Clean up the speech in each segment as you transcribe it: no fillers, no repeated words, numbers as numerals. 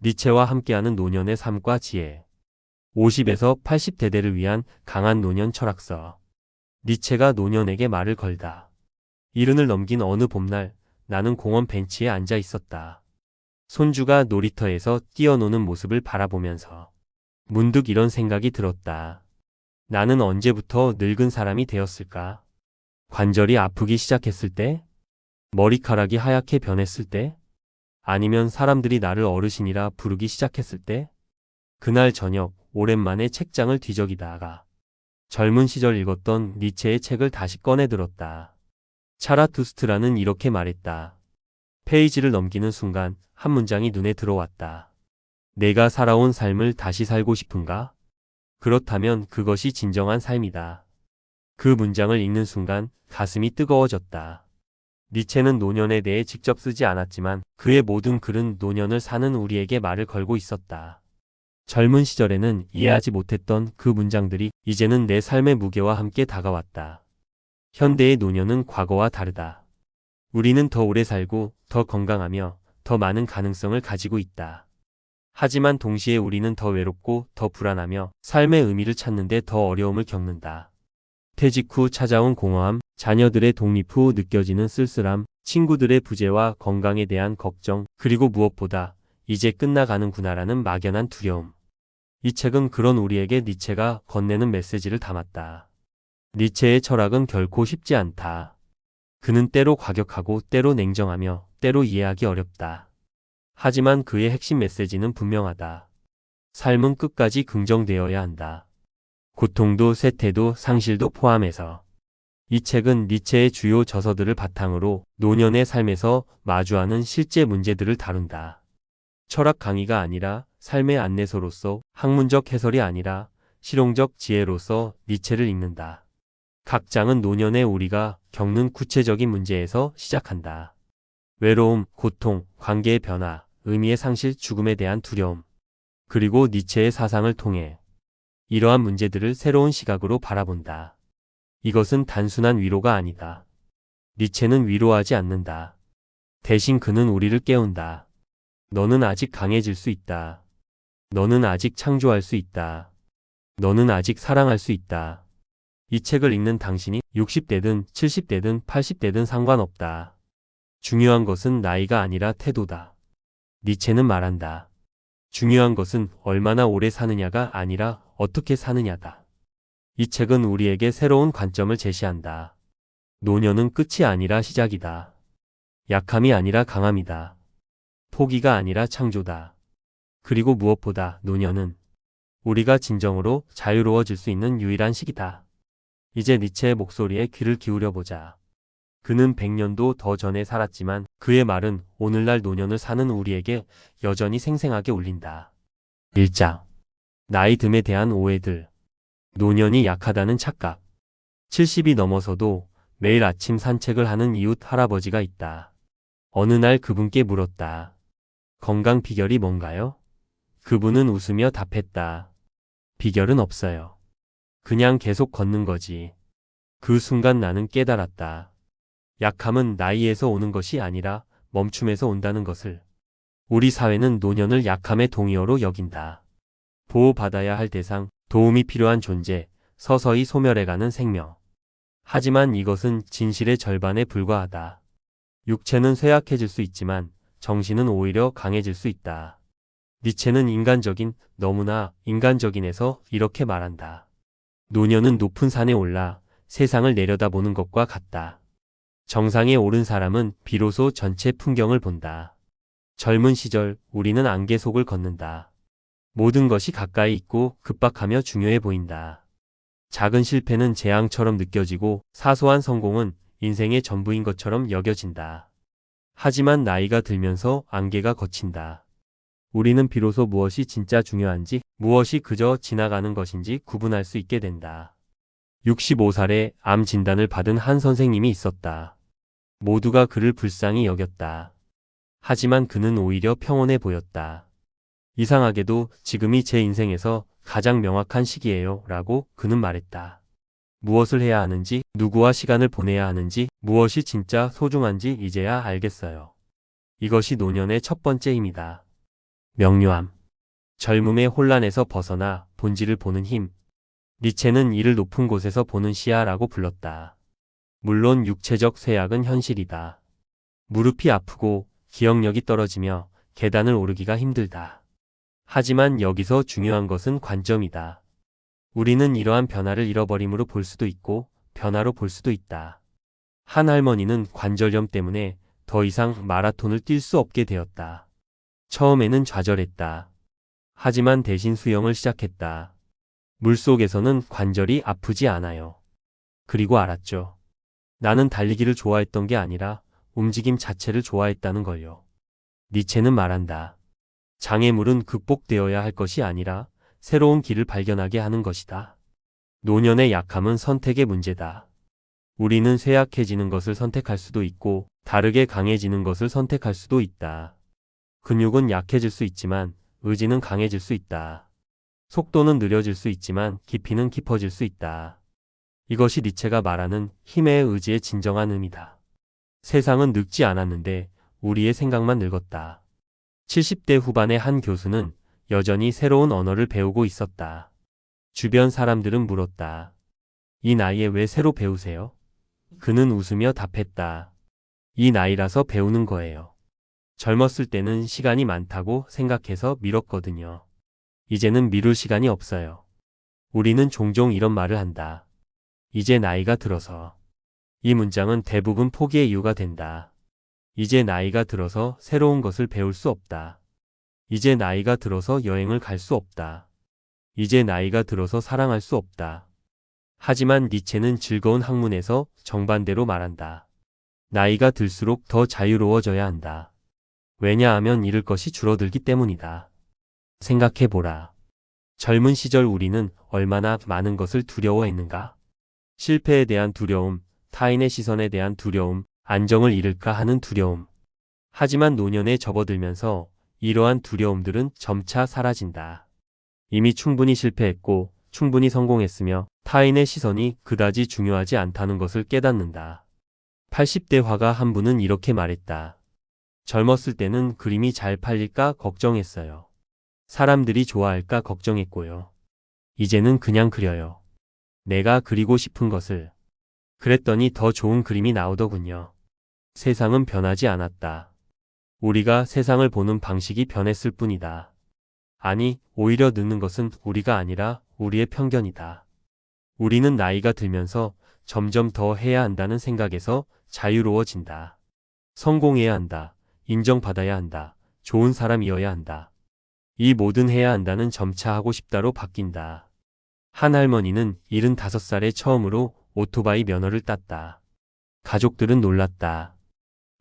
니체와 함께하는 노년의 삶과 지혜. 50에서 80대대를 위한 강한 노년 철학서. 니체가 노년에게 말을 걸다. 이른을 넘긴 어느 봄날 나는 공원 벤치에 앉아 있었다. 손주가 놀이터에서 뛰어노는 모습을 바라보면서 문득 이런 생각이 들었다. 나는 언제부터 늙은 사람이 되었을까? 관절이 아프기 시작했을 때? 머리카락이 하얗게 변했을 때? 아니면 사람들이 나를 어르신이라 부르기 시작했을 때? 그날 저녁 오랜만에 책장을 뒤적이다가 젊은 시절 읽었던 니체의 책을 다시 꺼내 들었다. 차라투스트라는 이렇게 말했다. 페이지를 넘기는 순간 한 문장이 눈에 들어왔다. 내가 살아온 삶을 다시 살고 싶은가? 그렇다면 그것이 진정한 삶이다. 그 문장을 읽는 순간 가슴이 뜨거워졌다. 니체는 노년에 대해 직접 쓰지 않았지만 그의 모든 글은 노년을 사는 우리에게 말을 걸고 있었다. 젊은 시절에는 이해하지 못했던 그 문장들이 이제는 내 삶의 무게와 함께 다가왔다. 현대의 노년은 과거와 다르다. 우리는 더 오래 살고 더 건강하며 더 많은 가능성을 가지고 있다. 하지만 동시에 우리는 더 외롭고 더 불안하며 삶의 의미를 찾는데 더 어려움을 겪는다. 퇴직 후 찾아온 공허함, 자녀들의 독립 후 느껴지는 쓸쓸함, 친구들의 부재와 건강에 대한 걱정, 그리고 무엇보다 이제 끝나가는구나라는 막연한 두려움. 이 책은 그런 우리에게 니체가 건네는 메시지를 담았다. 니체의 철학은 결코 쉽지 않다. 그는 때로 과격하고 때로 냉정하며 때로 이해하기 어렵다. 하지만 그의 핵심 메시지는 분명하다. 삶은 끝까지 긍정되어야 한다. 고통도 쇠퇴도 상실도 포함해서. 이 책은 니체의 주요 저서들을 바탕으로 노년의 삶에서 마주하는 실제 문제들을 다룬다. 철학 강의가 아니라 삶의 안내서로서, 학문적 해설이 아니라 실용적 지혜로서 니체를 읽는다. 각 장은 노년의 우리가 겪는 구체적인 문제에서 시작한다. 외로움, 고통, 관계의 변화, 의미의 상실, 죽음에 대한 두려움. 그리고 니체의 사상을 통해 이러한 문제들을 새로운 시각으로 바라본다. 이것은 단순한 위로가 아니다. 니체는 위로하지 않는다. 대신 그는 우리를 깨운다. 너는 아직 강해질 수 있다. 너는 아직 창조할 수 있다. 너는 아직 사랑할 수 있다. 이 책을 읽는 당신이 60대든 70대든 80대든 상관없다. 중요한 것은 나이가 아니라 태도다. 니체는 말한다. 중요한 것은 얼마나 오래 사느냐가 아니라 어떻게 사느냐다. 이 책은 우리에게 새로운 관점을 제시한다. 노년은 끝이 아니라 시작이다. 약함이 아니라 강함이다. 포기가 아니라 창조다. 그리고 무엇보다 노년은 우리가 진정으로 자유로워질 수 있는 유일한 시기다. 이제 니체의 목소리에 귀를 기울여보자. 그는 100년도 더 전에 살았지만 그의 말은 오늘날 노년을 사는 우리에게 여전히 생생하게 울린다. 1장. 나이 듦에 대한 오해들. 노년이 약하다는 착각. 70이 넘어서도 매일 아침 산책을 하는 이웃 할아버지가 있다. 어느 날 그분께 물었다. 건강 비결이 뭔가요? 그분은 웃으며 답했다. 비결은 없어요. 그냥 계속 걷는 거지. 그 순간 나는 깨달았다. 약함은 나이에서 오는 것이 아니라 멈춤에서 온다는 것을. 우리 사회는 노년을 약함의 동의어로 여긴다. 보호받아야 할 대상, 도움이 필요한 존재, 서서히 소멸해가는 생명. 하지만 이것은 진실의 절반에 불과하다. 육체는 쇠약해질 수 있지만 정신은 오히려 강해질 수 있다. 니체는 인간적인, 너무나 인간적인에서 이렇게 말한다. 노년은 높은 산에 올라 세상을 내려다보는 것과 같다. 정상에 오른 사람은 비로소 전체 풍경을 본다. 젊은 시절 우리는 안개 속을 걷는다. 모든 것이 가까이 있고 급박하며 중요해 보인다. 작은 실패는 재앙처럼 느껴지고 사소한 성공은 인생의 전부인 것처럼 여겨진다. 하지만 나이가 들면서 안개가 걷힌다. 우리는 비로소 무엇이 진짜 중요한지, 무엇이 그저 지나가는 것인지 구분할 수 있게 된다. 65살에 암 진단을 받은 한 선생님이 있었다. 모두가 그를 불쌍히 여겼다. 하지만 그는 오히려 평온해 보였다. 이상하게도 지금이 제 인생에서 가장 명확한 시기예요 라고 그는 말했다. 무엇을 해야 하는지, 누구와 시간을 보내야 하는지, 무엇이 진짜 소중한지 이제야 알겠어요. 이것이 노년의 첫 번째 힘이다. 명료함. 젊음의 혼란에서 벗어나 본질을 보는 힘. 니체는 이를 높은 곳에서 보는 시야라고 불렀다. 물론 육체적 쇠약은 현실이다. 무릎이 아프고 기억력이 떨어지며 계단을 오르기가 힘들다. 하지만 여기서 중요한 것은 관점이다. 우리는 이러한 변화를 잃어버림으로 볼 수도 있고 변화로 볼 수도 있다. 한 할머니는 관절염 때문에 더 이상 마라톤을 뛸 수 없게 되었다. 처음에는 좌절했다. 하지만 대신 수영을 시작했다. 물속에서는 관절이 아프지 않아요. 그리고 알았죠. 나는 달리기를 좋아했던 게 아니라 움직임 자체를 좋아했다는 걸요. 니체는 말한다. 장애물은 극복되어야 할 것이 아니라 새로운 길을 발견하게 하는 것이다. 노년의 약함은 선택의 문제다. 우리는 쇠약해지는 것을 선택할 수도 있고 다르게 강해지는 것을 선택할 수도 있다. 근육은 약해질 수 있지만 의지는 강해질 수 있다. 속도는 느려질 수 있지만 깊이는 깊어질 수 있다. 이것이 니체가 말하는 힘의 의지의 진정한 의미다. 세상은 늙지 않았는데 우리의 생각만 늙었다. 70대 후반의 한 교수는 여전히 새로운 언어를 배우고 있었다. 주변 사람들은 물었다. 이 나이에 왜 새로 배우세요? 그는 웃으며 답했다. 이 나이라서 배우는 거예요. 젊었을 때는 시간이 많다고 생각해서 미뤘거든요. 이제는 미룰 시간이 없어요. 우리는 종종 이런 말을 한다. 이제 나이가 들어서. 이 문장은 대부분 포기의 이유가 된다. 이제 나이가 들어서 새로운 것을 배울 수 없다. 이제 나이가 들어서 여행을 갈 수 없다. 이제 나이가 들어서 사랑할 수 없다. 하지만 니체는 즐거운 학문에서 정반대로 말한다. 나이가 들수록 더 자유로워져야 한다. 왜냐하면 잃을 것이 줄어들기 때문이다. 생각해보라. 젊은 시절 우리는 얼마나 많은 것을 두려워했는가? 실패에 대한 두려움, 타인의 시선에 대한 두려움, 안정을 잃을까 하는 두려움. 하지만 노년에 접어들면서 이러한 두려움들은 점차 사라진다. 이미 충분히 실패했고 충분히 성공했으며 타인의 시선이 그다지 중요하지 않다는 것을 깨닫는다. 80대 화가 한 분은 이렇게 말했다. 젊었을 때는 그림이 잘 팔릴까 걱정했어요. 사람들이 좋아할까 걱정했고요. 이제는 그냥 그려요. 내가 그리고 싶은 것을. 그랬더니 더 좋은 그림이 나오더군요. 세상은 변하지 않았다. 우리가 세상을 보는 방식이 변했을 뿐이다. 아니, 오히려 늙는 것은 우리가 아니라 우리의 편견이다. 우리는 나이가 들면서 점점 더 해야 한다는 생각에서 자유로워진다. 성공해야 한다. 인정받아야 한다. 좋은 사람이어야 한다. 이 모든 해야 한다는 점차 하고 싶다로 바뀐다. 한 할머니는 75살에 처음으로 오토바이 면허를 땄다. 가족들은 놀랐다.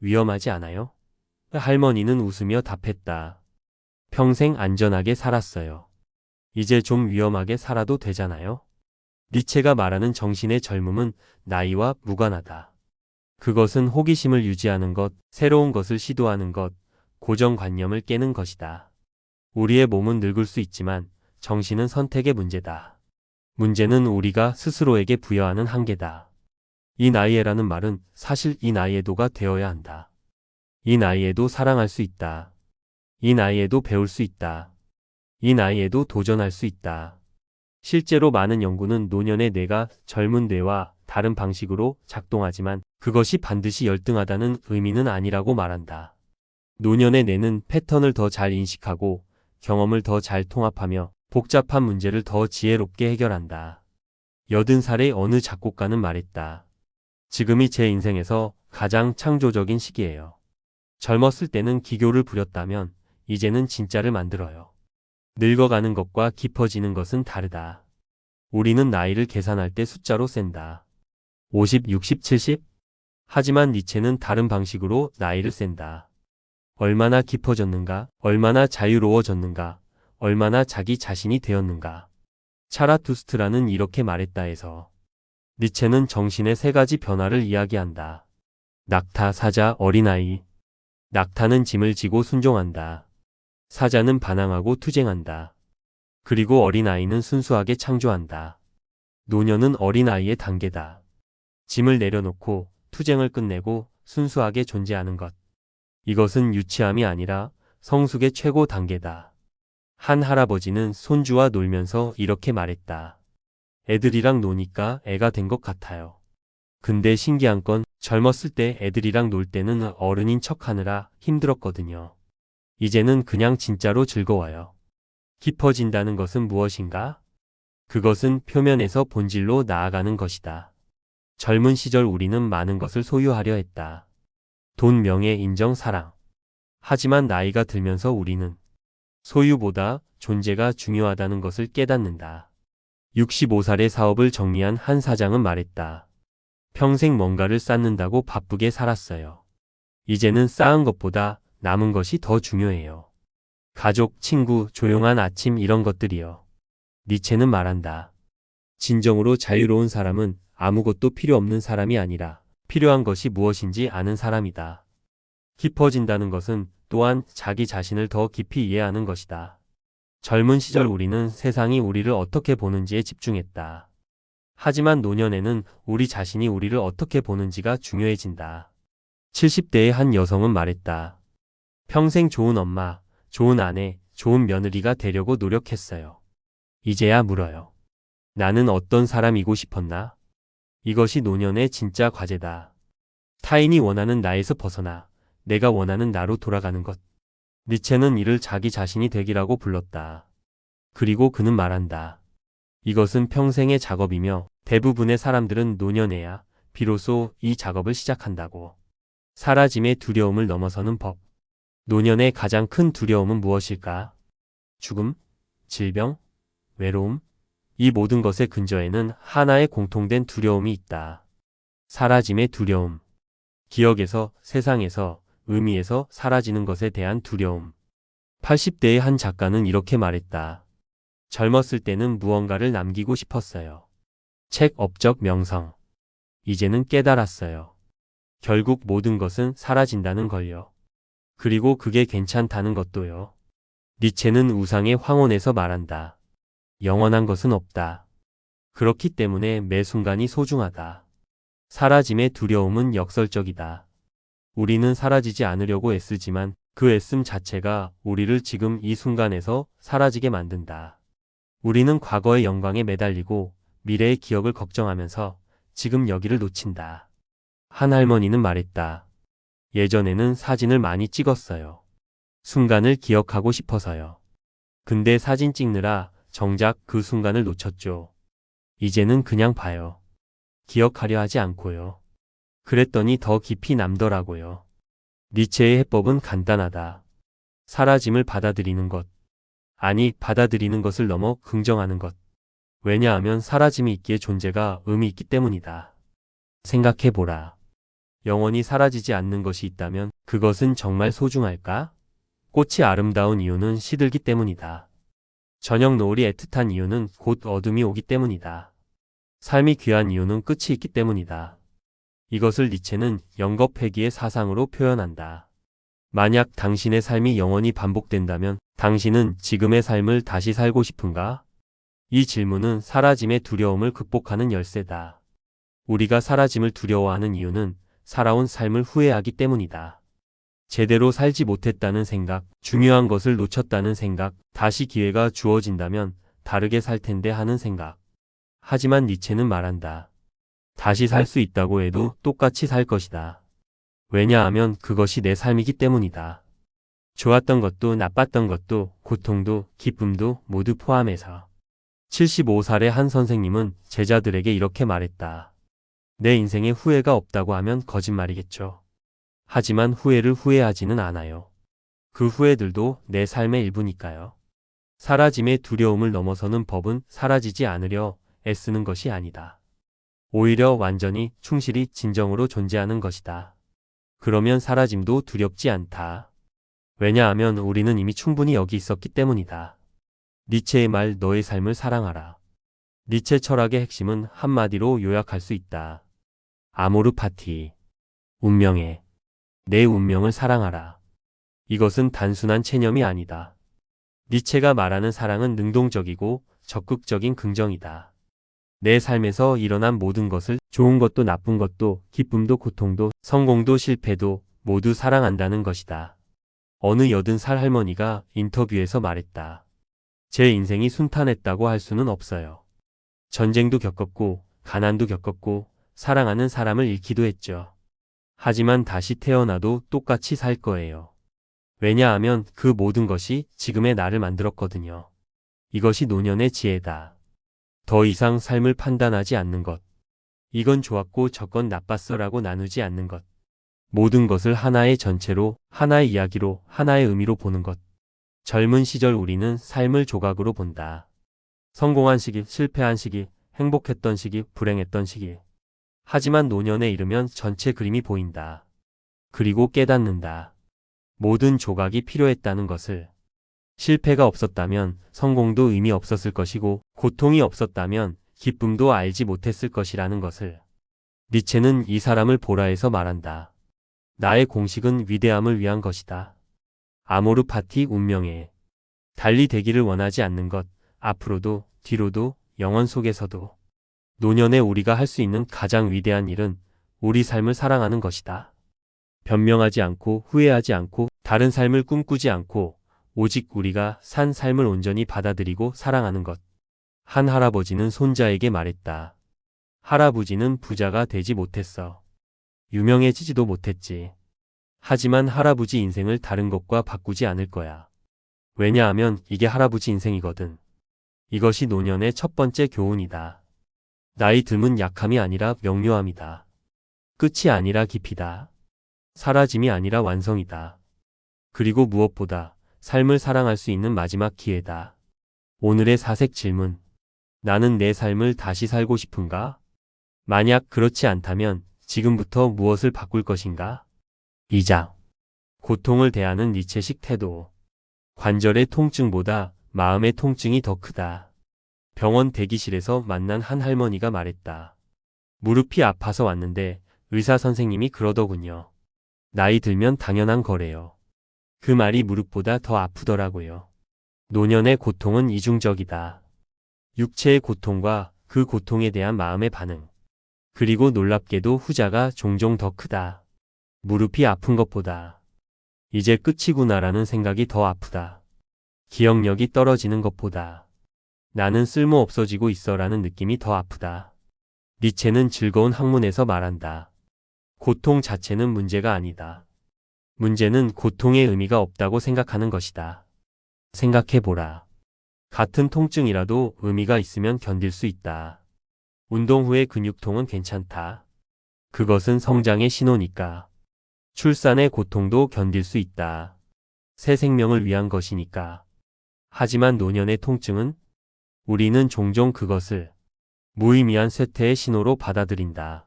위험하지 않아요? 할머니는 웃으며 답했다. 평생 안전하게 살았어요. 이제 좀 위험하게 살아도 되잖아요? 니체가 말하는 정신의 젊음은 나이와 무관하다. 그것은 호기심을 유지하는 것, 새로운 것을 시도하는 것, 고정관념을 깨는 것이다. 우리의 몸은 늙을 수 있지만 정신은 선택의 문제다. 문제는 우리가 스스로에게 부여하는 한계다. 이 나이에라는 말은 사실 이 나이에도가 되어야 한다. 이 나이에도 사랑할 수 있다. 이 나이에도 배울 수 있다. 이 나이에도 도전할 수 있다. 실제로 많은 연구는 노년의 뇌가 젊은 뇌와 다른 방식으로 작동하지만 그것이 반드시 열등하다는 의미는 아니라고 말한다. 노년의 뇌는 패턴을 더 잘 인식하고 경험을 더 잘 통합하며 복잡한 문제를 더 지혜롭게 해결한다. 80살의 어느 작곡가는 말했다. 지금이 제 인생에서 가장 창조적인 시기예요. 젊었을 때는 기교를 부렸다면 이제는 진짜를 만들어요. 늙어가는 것과 깊어지는 것은 다르다. 우리는 나이를 계산할 때 숫자로 센다. 50, 60, 70? 하지만 니체는 다른 방식으로 나이를 센다. 얼마나 깊어졌는가, 얼마나 자유로워졌는가, 얼마나 자기 자신이 되었는가. 차라투스트라는 이렇게 말했다 해서. 니체는 정신의 세 가지 변화를 이야기한다. 낙타, 사자, 어린아이. 낙타는 짐을 지고 순종한다. 사자는 반항하고 투쟁한다. 그리고 어린아이는 순수하게 창조한다. 노년은 어린아이의 단계다. 짐을 내려놓고 투쟁을 끝내고 순수하게 존재하는 것. 이것은 유치함이 아니라 성숙의 최고 단계다. 한 할아버지는 손주와 놀면서 이렇게 말했다. 애들이랑 노니까 애가 된 것 같아요. 근데 신기한 건 젊었을 때 애들이랑 놀 때는 어른인 척하느라 힘들었거든요. 이제는 그냥 진짜로 즐거워요. 깊어진다는 것은 무엇인가? 그것은 표면에서 본질로 나아가는 것이다. 젊은 시절 우리는 많은 것을 소유하려 했다. 돈, 명예, 인정, 사랑. 하지만 나이가 들면서 우리는 소유보다 존재가 중요하다는 것을 깨닫는다. 65살의 사업을 정리한 한 사장은 말했다. 평생 뭔가를 쌓는다고 바쁘게 살았어요. 이제는 쌓은 것보다 남은 것이 더 중요해요. 가족, 친구, 조용한 아침 이런 것들이요. 니체는 말한다. 진정으로 자유로운 사람은 아무것도 필요 없는 사람이 아니라 필요한 것이 무엇인지 아는 사람이다. 깊어진다는 것은 또한 자기 자신을 더 깊이 이해하는 것이다. 젊은 시절 우리는 세상이 우리를 어떻게 보는지에 집중했다. 하지만 노년에는 우리 자신이 우리를 어떻게 보는지가 중요해진다. 70대의 한 여성은 말했다. 평생 좋은 엄마, 좋은 아내, 좋은 며느리가 되려고 노력했어요. 이제야 물어요. 나는 어떤 사람이고 싶었나? 이것이 노년의 진짜 과제다. 타인이 원하는 나에서 벗어나 내가 원하는 나로 돌아가는 것. 니체는 이를 자기 자신이 되기라고 불렀다. 그리고 그는 말한다. 이것은 평생의 작업이며 대부분의 사람들은 노년에야 비로소 이 작업을 시작한다고. 사라짐의 두려움을 넘어서는 법. 노년의 가장 큰 두려움은 무엇일까? 죽음? 질병? 외로움? 이 모든 것의 근저에는 하나의 공통된 두려움이 있다. 사라짐의 두려움. 기억에서, 세상에서, 의미에서 사라지는 것에 대한 두려움. 80대의 한 작가는 이렇게 말했다. 젊었을 때는 무언가를 남기고 싶었어요. 책, 업적, 명성. 이제는 깨달았어요. 결국 모든 것은 사라진다는 걸요. 그리고 그게 괜찮다는 것도요. 니체는 우상의 황혼에서 말한다. 영원한 것은 없다. 그렇기 때문에 매 순간이 소중하다. 사라짐의 두려움은 역설적이다. 우리는 사라지지 않으려고 애쓰지만 그 애씀 자체가 우리를 지금 이 순간에서 사라지게 만든다. 우리는 과거의 영광에 매달리고 미래의 기억을 걱정하면서 지금 여기를 놓친다. 한 할머니는 말했다. 예전에는 사진을 많이 찍었어요. 순간을 기억하고 싶어서요. 근데 사진 찍느라 정작 그 순간을 놓쳤죠. 이제는 그냥 봐요. 기억하려 하지 않고요. 그랬더니 더 깊이 남더라고요. 니체의 해법은 간단하다. 사라짐을 받아들이는 것. 아니, 받아들이는 것을 넘어 긍정하는 것. 왜냐하면 사라짐이 있기에 존재가 의미 있기 때문이다. 생각해보라. 영원히 사라지지 않는 것이 있다면 그것은 정말 소중할까? 꽃이 아름다운 이유는 시들기 때문이다. 저녁 노을이 애틋한 이유는 곧 어둠이 오기 때문이다. 삶이 귀한 이유는 끝이 있기 때문이다. 이것을 니체는 영겁회귀의 사상으로 표현한다. 만약 당신의 삶이 영원히 반복된다면 당신은 지금의 삶을 다시 살고 싶은가? 이 질문은 사라짐의 두려움을 극복하는 열쇠다. 우리가 사라짐을 두려워하는 이유는 살아온 삶을 후회하기 때문이다. 제대로 살지 못했다는 생각, 중요한 것을 놓쳤다는 생각, 다시 기회가 주어진다면 다르게 살 텐데 하는 생각. 하지만 니체는 말한다. 다시 살 수 있다고 해도 똑같이 살 것이다. 왜냐하면 그것이 내 삶이기 때문이다. 좋았던 것도 나빴던 것도 고통도 기쁨도 모두 포함해서. 75살의 한 선생님은 제자들에게 이렇게 말했다. 내 인생에 후회가 없다고 하면 거짓말이겠죠. 하지만 후회를 후회하지는 않아요. 그 후회들도 내 삶의 일부니까요. 사라짐의 두려움을 넘어서는 법은 사라지지 않으려 애쓰는 것이 아니다. 오히려 완전히 충실히 진정으로 존재하는 것이다. 그러면 사라짐도 두렵지 않다. 왜냐하면 우리는 이미 충분히 여기 있었기 때문이다. 니체의 말 너의 삶을 사랑하라. 니체 철학의 핵심은 한마디로 요약할 수 있다. 아모르 파티. 운명해. 내 운명을 사랑하라. 이것은 단순한 체념이 아니다. 니체가 말하는 사랑은 능동적이고 적극적인 긍정이다. 내 삶에서 일어난 모든 것을 좋은 것도 나쁜 것도 기쁨도 고통도 성공도 실패도 모두 사랑한다는 것이다. 어느 80살 할머니가 인터뷰에서 말했다. 제 인생이 순탄했다고 할 수는 없어요. 전쟁도 겪었고, 가난도 겪었고, 사랑하는 사람을 잃기도 했죠. 하지만 다시 태어나도 똑같이 살 거예요. 왜냐하면 그 모든 것이 지금의 나를 만들었거든요. 이것이 노년의 지혜다. 더 이상 삶을 판단하지 않는 것. 이건 좋았고 저건 나빴어라고 나누지 않는 것. 모든 것을 하나의 전체로, 하나의 이야기로, 하나의 의미로 보는 것. 젊은 시절 우리는 삶을 조각으로 본다. 성공한 시기, 실패한 시기, 행복했던 시기, 불행했던 시기. 하지만 노년에 이르면 전체 그림이 보인다. 그리고 깨닫는다. 모든 조각이 필요했다는 것을. 실패가 없었다면 성공도 의미 없었을 것이고, 고통이 없었다면 기쁨도 알지 못했을 것이라는 것을. 니체는 이 사람을 보라 해서 말한다. 나의 공식은 위대함을 위한 것이다. 아모르 파티 운명에. 달리 되기를 원하지 않는 것, 앞으로도, 뒤로도, 영원 속에서도. 노년에 우리가 할 수 있는 가장 위대한 일은 우리 삶을 사랑하는 것이다. 변명하지 않고, 후회하지 않고, 다른 삶을 꿈꾸지 않고, 오직 우리가 산 삶을 온전히 받아들이고 사랑하는 것. 한 할아버지는 손자에게 말했다. 할아버지는 부자가 되지 못했어. 유명해지지도 못했지. 하지만 할아버지 인생을 다른 것과 바꾸지 않을 거야. 왜냐하면 이게 할아버지 인생이거든. 이것이 노년의 첫 번째 교훈이다. 나이 듦은 약함이 아니라 명료함이다. 끝이 아니라 깊이다. 사라짐이 아니라 완성이다. 그리고 무엇보다 삶을 사랑할 수 있는 마지막 기회다. 오늘의 사색 질문. 나는 내 삶을 다시 살고 싶은가? 만약 그렇지 않다면 지금부터 무엇을 바꿀 것인가? 2장. 고통을 대하는 니체식 태도. 관절의 통증보다 마음의 통증이 더 크다. 병원 대기실에서 만난 한 할머니가 말했다. 무릎이 아파서 왔는데 의사 선생님이 그러더군요. 나이 들면 당연한 거래요. 그 말이 무릎보다 더 아프더라고요. 노년의 고통은 이중적이다. 육체의 고통과 그 고통에 대한 마음의 반응. 그리고 놀랍게도 후자가 종종 더 크다. 무릎이 아픈 것보다. 이제 끝이구나라는 생각이 더 아프다. 기억력이 떨어지는 것보다. 나는 쓸모 없어지고 있어라는 느낌이 더 아프다. 니체는 즐거운 학문에서 말한다. 고통 자체는 문제가 아니다. 문제는 고통의 의미가 없다고 생각하는 것이다. 생각해보라. 같은 통증이라도 의미가 있으면 견딜 수 있다. 운동 후의 근육통은 괜찮다. 그것은 성장의 신호니까. 출산의 고통도 견딜 수 있다. 새 생명을 위한 것이니까. 하지만 노년의 통증은? 우리는 종종 그것을 무의미한 쇠퇴의 신호로 받아들인다.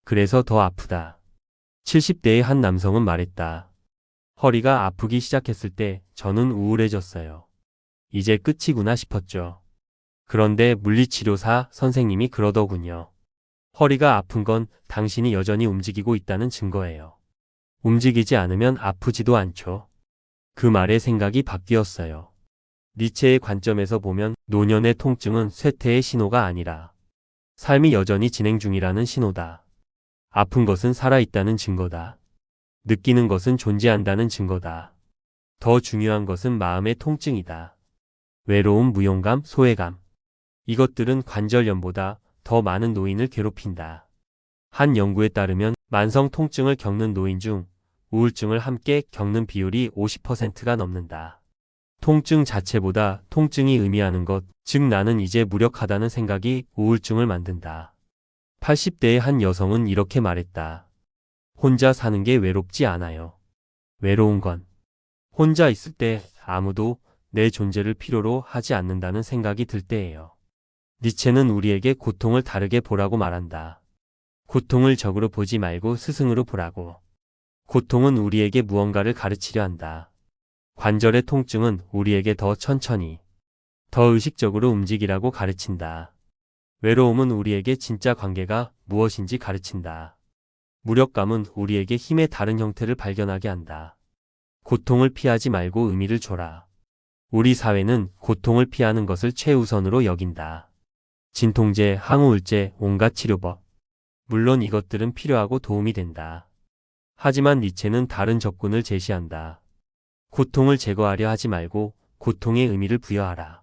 그래서 더 아프다. 70대의 한 남성은 말했다. 허리가 아프기 시작했을 때 저는 우울해졌어요. 이제 끝이구나 싶었죠. 그런데 물리치료사 선생님이 그러더군요. 허리가 아픈 건 당신이 여전히 움직이고 있다는 증거예요. 움직이지 않으면 아프지도 않죠. 그 말에 생각이 바뀌었어요. 니체의 관점에서 보면 노년의 통증은 쇠퇴의 신호가 아니라 삶이 여전히 진행 중이라는 신호다. 아픈 것은 살아있다는 증거다. 느끼는 것은 존재한다는 증거다. 더 중요한 것은 마음의 통증이다. 외로움, 무용감, 소외감. 이것들은 관절염보다 더 많은 노인을 괴롭힌다. 한 연구에 따르면 만성 통증을 겪는 노인 중 우울증을 함께 겪는 비율이 50%가 넘는다. 통증 자체보다 통증이 의미하는 것, 즉 나는 이제 무력하다는 생각이 우울증을 만든다. 80대의 한 여성은 이렇게 말했다. 혼자 사는 게 외롭지 않아요. 외로운 건 혼자 있을 때 아무도 내 존재를 필요로 하지 않는다는 생각이 들 때예요. 니체는 우리에게 고통을 다르게 보라고 말한다. 고통을 적으로 보지 말고 스승으로 보라고. 고통은 우리에게 무언가를 가르치려 한다. 관절의 통증은 우리에게 더 천천히, 더 의식적으로 움직이라고 가르친다. 외로움은 우리에게 진짜 관계가 무엇인지 가르친다. 무력감은 우리에게 힘의 다른 형태를 발견하게 한다. 고통을 피하지 말고 의미를 줘라. 우리 사회는 고통을 피하는 것을 최우선으로 여긴다. 진통제, 항우울제, 온갖 치료법. 물론 이것들은 필요하고 도움이 된다. 하지만 니체는 다른 접근을 제시한다. 고통을 제거하려 하지 말고 고통의 의미를 부여하라.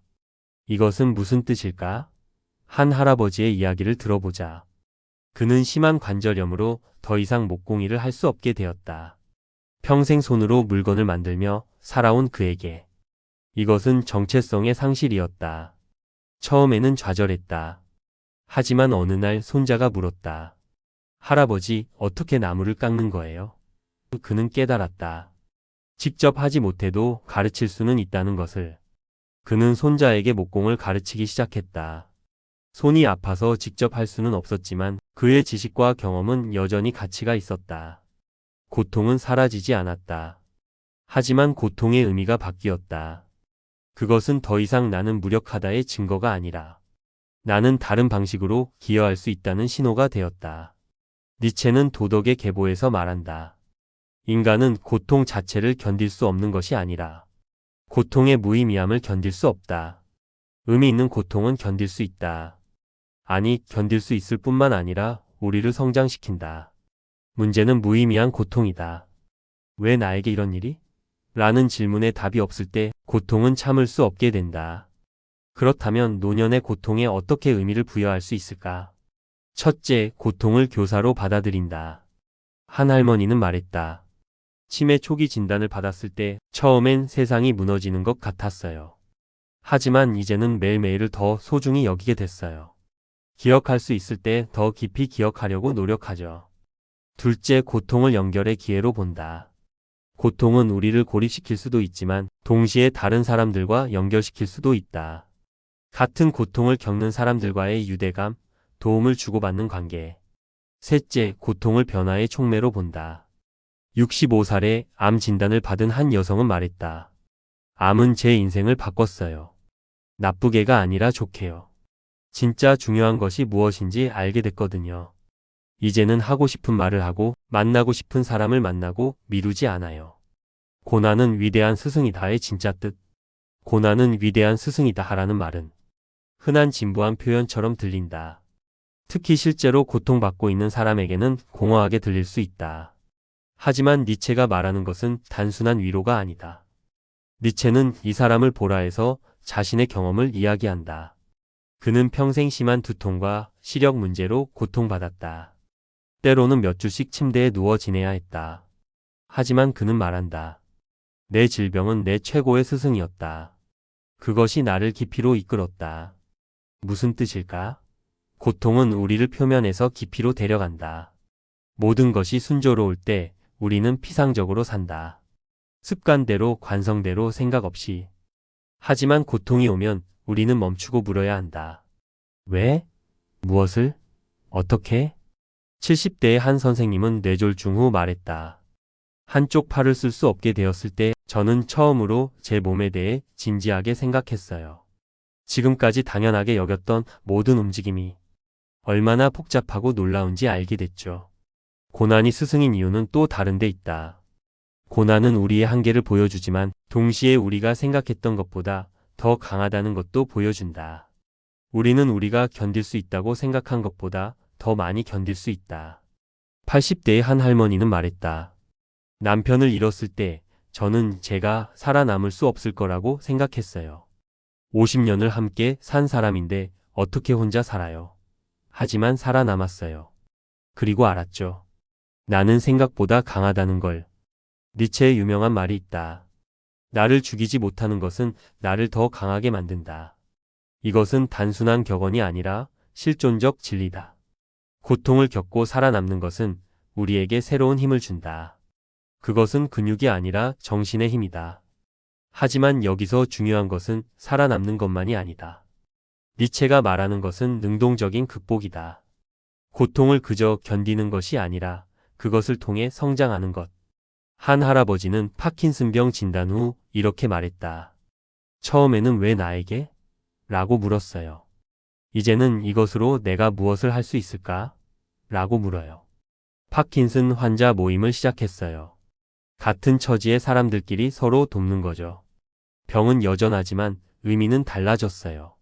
이것은 무슨 뜻일까? 한 할아버지의 이야기를 들어보자. 그는 심한 관절염으로 더 이상 목공일을 할 수 없게 되었다. 평생 손으로 물건을 만들며 살아온 그에게 이것은 정체성의 상실이었다. 처음에는 좌절했다. 하지만 어느 날 손자가 물었다. 할아버지, 어떻게 나무를 깎는 거예요? 그는 깨달았다. 직접 하지 못해도 가르칠 수는 있다는 것을. 그는 손자에게 목공을 가르치기 시작했다. 손이 아파서 직접 할 수는 없었지만 그의 지식과 경험은 여전히 가치가 있었다. 고통은 사라지지 않았다. 하지만 고통의 의미가 바뀌었다. 그것은 더 이상 나는 무력하다의 증거가 아니라 나는 다른 방식으로 기여할 수 있다는 신호가 되었다. 니체는 도덕의 계보에서 말한다. 인간은 고통 자체를 견딜 수 없는 것이 아니라 고통의 무의미함을 견딜 수 없다. 의미 있는 고통은 견딜 수 있다. 아니, 견딜 수 있을 뿐만 아니라 우리를 성장시킨다. 문제는 무의미한 고통이다. 왜 나에게 이런 일이? 라는 질문에 답이 없을 때 고통은 참을 수 없게 된다. 그렇다면 노년의 고통에 어떻게 의미를 부여할 수 있을까? 첫째, 고통을 교사로 받아들인다. 한 할머니는 말했다. 치매 초기 진단을 받았을 때 처음엔 세상이 무너지는 것 같았어요. 하지만 이제는 매일매일을 더 소중히 여기게 됐어요. 기억할 수 있을 때 더 깊이 기억하려고 노력하죠. 둘째, 고통을 연결의 기회로 본다. 고통은 우리를 고립시킬 수도 있지만 동시에 다른 사람들과 연결시킬 수도 있다. 같은 고통을 겪는 사람들과의 유대감, 도움을 주고받는 관계. 셋째, 고통을 변화의 촉매로 본다. 65살에 암 진단을 받은 한 여성은 말했다. 암은 제 인생을 바꿨어요. 나쁘게가 아니라 좋게요. 진짜 중요한 것이 무엇인지 알게 됐거든요. 이제는 하고 싶은 말을 하고 만나고 싶은 사람을 만나고 미루지 않아요. 고난은 위대한 스승이다의 진짜 뜻. 고난은 위대한 스승이다 하라는 말은 흔한 진부한 표현처럼 들린다. 특히 실제로 고통받고 있는 사람에게는 공허하게 들릴 수 있다. 하지만 니체가 말하는 것은 단순한 위로가 아니다. 니체는 이 사람을 보라 해서 자신의 경험을 이야기한다. 그는 평생 심한 두통과 시력 문제로 고통받았다. 때로는 몇 주씩 침대에 누워 지내야 했다. 하지만 그는 말한다. 내 질병은 내 최고의 스승이었다. 그것이 나를 깊이로 이끌었다. 무슨 뜻일까? 고통은 우리를 표면에서 깊이로 데려간다. 모든 것이 순조로울 때 우리는 피상적으로 산다. 습관대로, 관성대로, 생각 없이. 하지만 고통이 오면 우리는 멈추고 물어야 한다. 왜? 무엇을? 어떻게? 70대의 한 선생님은 뇌졸중 후 말했다. 한쪽 팔을 쓸 수 없게 되었을 때 저는 처음으로 제 몸에 대해 진지하게 생각했어요. 지금까지 당연하게 여겼던 모든 움직임이 얼마나 복잡하고 놀라운지 알게 됐죠. 고난이 스승인 이유는 또 다른 데 있다. 고난은 우리의 한계를 보여주지만 동시에 우리가 생각했던 것보다 더 강하다는 것도 보여준다. 우리는 우리가 견딜 수 있다고 생각한 것보다 더 많이 견딜 수 있다. 80대의 한 할머니는 말했다. 남편을 잃었을 때 저는 제가 살아남을 수 없을 거라고 생각했어요. 50년을 함께 산 사람인데 어떻게 혼자 살아요. 하지만 살아남았어요. 그리고 알았죠. 나는 생각보다 강하다는 걸. 니체의 유명한 말이 있다. 나를 죽이지 못하는 것은 나를 더 강하게 만든다. 이것은 단순한 격언이 아니라 실존적 진리다. 고통을 겪고 살아남는 것은 우리에게 새로운 힘을 준다. 그것은 근육이 아니라 정신의 힘이다. 하지만 여기서 중요한 것은 살아남는 것만이 아니다. 니체가 말하는 것은 능동적인 극복이다. 고통을 그저 견디는 것이 아니라 그것을 통해 성장하는 것. 한 할아버지는 파킨슨병 진단 후 이렇게 말했다. 처음에는 왜 나에게? 라고 물었어요. 이제는 이것으로 내가 무엇을 할 수 있을까? 라고 물어요. 파킨슨 환자 모임을 시작했어요. 같은 처지의 사람들끼리 서로 돕는 거죠. 병은 여전하지만 의미는 달라졌어요.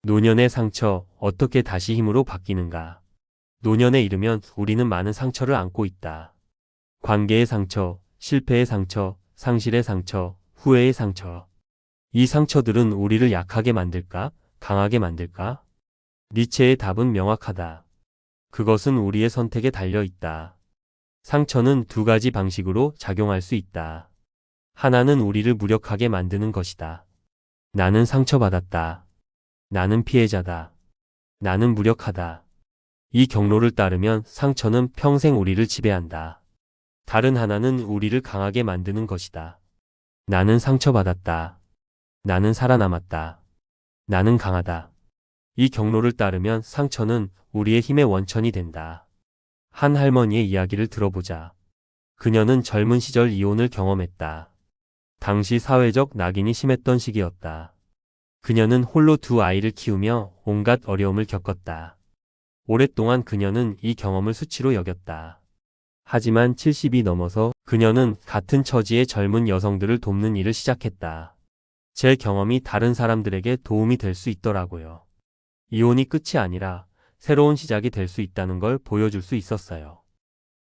노년의 상처, 어떻게 다시 힘으로 바뀌는가? 노년에 이르면 우리는 많은 상처를 안고 있다. 관계의 상처, 실패의 상처, 상실의 상처, 후회의 상처. 이 상처들은 우리를 약하게 만들까? 강하게 만들까? 니체의 답은 명확하다. 그것은 우리의 선택에 달려 있다. 상처는 두 가지 방식으로 작용할 수 있다. 하나는 우리를 무력하게 만드는 것이다. 나는 상처받았다. 나는 피해자다. 나는 무력하다. 이 경로를 따르면 상처는 평생 우리를 지배한다. 다른 하나는 우리를 강하게 만드는 것이다. 나는 상처받았다. 나는 살아남았다. 나는 강하다. 이 경로를 따르면 상처는 우리의 힘의 원천이 된다. 한 할머니의 이야기를 들어보자. 그녀는 젊은 시절 이혼을 경험했다. 당시 사회적 낙인이 심했던 시기였다. 그녀는 홀로 두 아이를 키우며 온갖 어려움을 겪었다. 오랫동안 그녀는 이 경험을 수치로 여겼다. 하지만 70이 넘어서 그녀는 같은 처지의 젊은 여성들을 돕는 일을 시작했다. 제 경험이 다른 사람들에게 도움이 될 수 있더라고요. 이혼이 끝이 아니라 새로운 시작이 될 수 있다는 걸 보여줄 수 있었어요.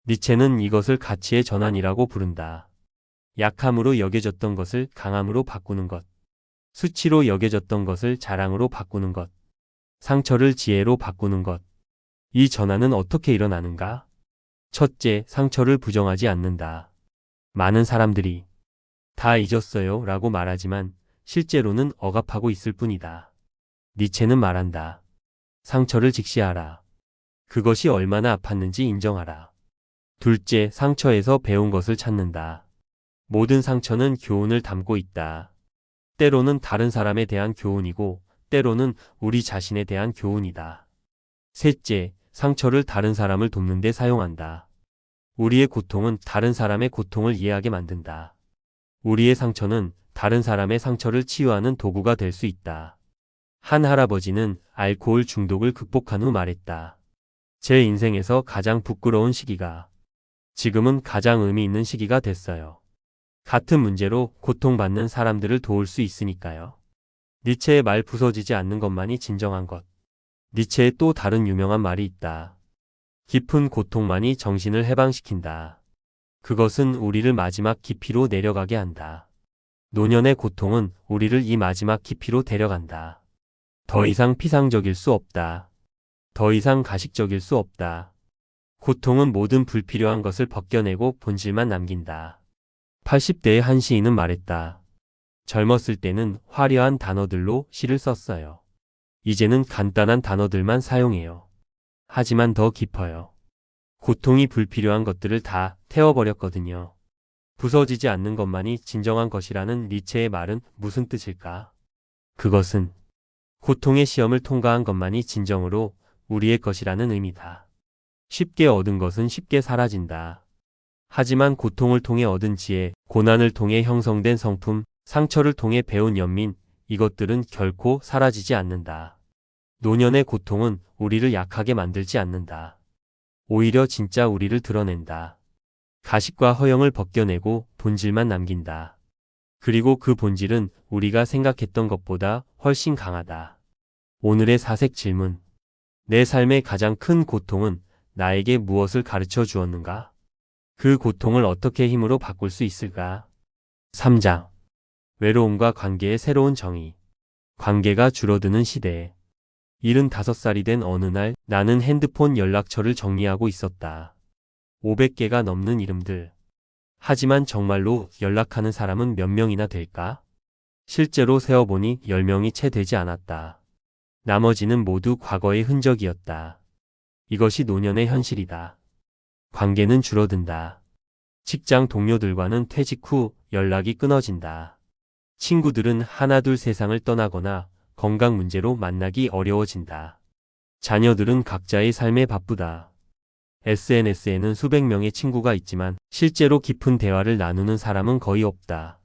니체는 이것을 가치의 전환이라고 부른다. 약함으로 여겨졌던 것을 강함으로 바꾸는 것. 수치로 여겨졌던 것을 자랑으로 바꾸는 것. 상처를 지혜로 바꾸는 것. 이 전환은 어떻게 일어나는가? 첫째, 상처를 부정하지 않는다. 많은 사람들이 다 잊었어요 라고 말하지만 실제로는 억압하고 있을 뿐이다. 니체는 말한다. 상처를 직시하라. 그것이 얼마나 아팠는지 인정하라. 둘째, 상처에서 배운 것을 찾는다. 모든 상처는 교훈을 담고 있다. 때로는 다른 사람에 대한 교훈이고 때로는 우리 자신에 대한 교훈이다. 셋째, 상처를 다른 사람을 돕는 데 사용한다. 우리의 고통은 다른 사람의 고통을 이해하게 만든다. 우리의 상처는 다른 사람의 상처를 치유하는 도구가 될 수 있다. 한 할아버지는 알코올 중독을 극복한 후 말했다. 제 인생에서 가장 부끄러운 시기가 지금은 가장 의미 있는 시기가 됐어요. 같은 문제로 고통받는 사람들을 도울 수 있으니까요. 니체의 말 부서지지 않는 것만이 진정한 것. 니체의 또 다른 유명한 말이 있다. 깊은 고통만이 정신을 해방시킨다. 그것은 우리를 마지막 깊이로 내려가게 한다. 노년의 고통은 우리를 이 마지막 깊이로 데려간다. 더 이상 피상적일 수 없다. 더 이상 가식적일 수 없다. 고통은 모든 불필요한 것을 벗겨내고 본질만 남긴다. 80대의 한 시인은 말했다. 젊었을 때는 화려한 단어들로 시를 썼어요. 이제는 간단한 단어들만 사용해요. 하지만 더 깊어요. 고통이 불필요한 것들을 다 태워버렸거든요. 부서지지 않는 것만이 진정한 것이라는 니체의 말은 무슨 뜻일까? 그것은 고통의 시험을 통과한 것만이 진정으로 우리의 것이라는 의미다. 쉽게 얻은 것은 쉽게 사라진다. 하지만 고통을 통해 얻은 지혜, 고난을 통해 형성된 성품, 상처를 통해 배운 연민, 이것들은 결코 사라지지 않는다. 노년의 고통은 우리를 약하게 만들지 않는다. 오히려 진짜 우리를 드러낸다. 가식과 허영을 벗겨내고 본질만 남긴다. 그리고 그 본질은 우리가 생각했던 것보다 훨씬 강하다. 오늘의 사색 질문. 내 삶의 가장 큰 고통은 나에게 무엇을 가르쳐 주었는가? 그 고통을 어떻게 힘으로 바꿀 수 있을까? 3장. 외로움과 관계의 새로운 정의. 관계가 줄어드는 시대에 75살이 된 어느 날 나는 핸드폰 연락처를 정리하고 있었다. 500개가 넘는 이름들. 하지만 정말로 연락하는 사람은 몇 명이나 될까? 실제로 세어보니 10명이 채 되지 않았다. 나머지는 모두 과거의 흔적이었다. 이것이 노년의 현실이다. 관계는 줄어든다. 직장 동료들과는 퇴직 후 연락이 끊어진다. 친구들은 하나둘 세상을 떠나거나 건강 문제로 만나기 어려워진다. 자녀들은 각자의 삶에 바쁘다. SNS에는 수백 명의 친구가 있지만 실제로 깊은 대화를 나누는 사람은 거의 없다.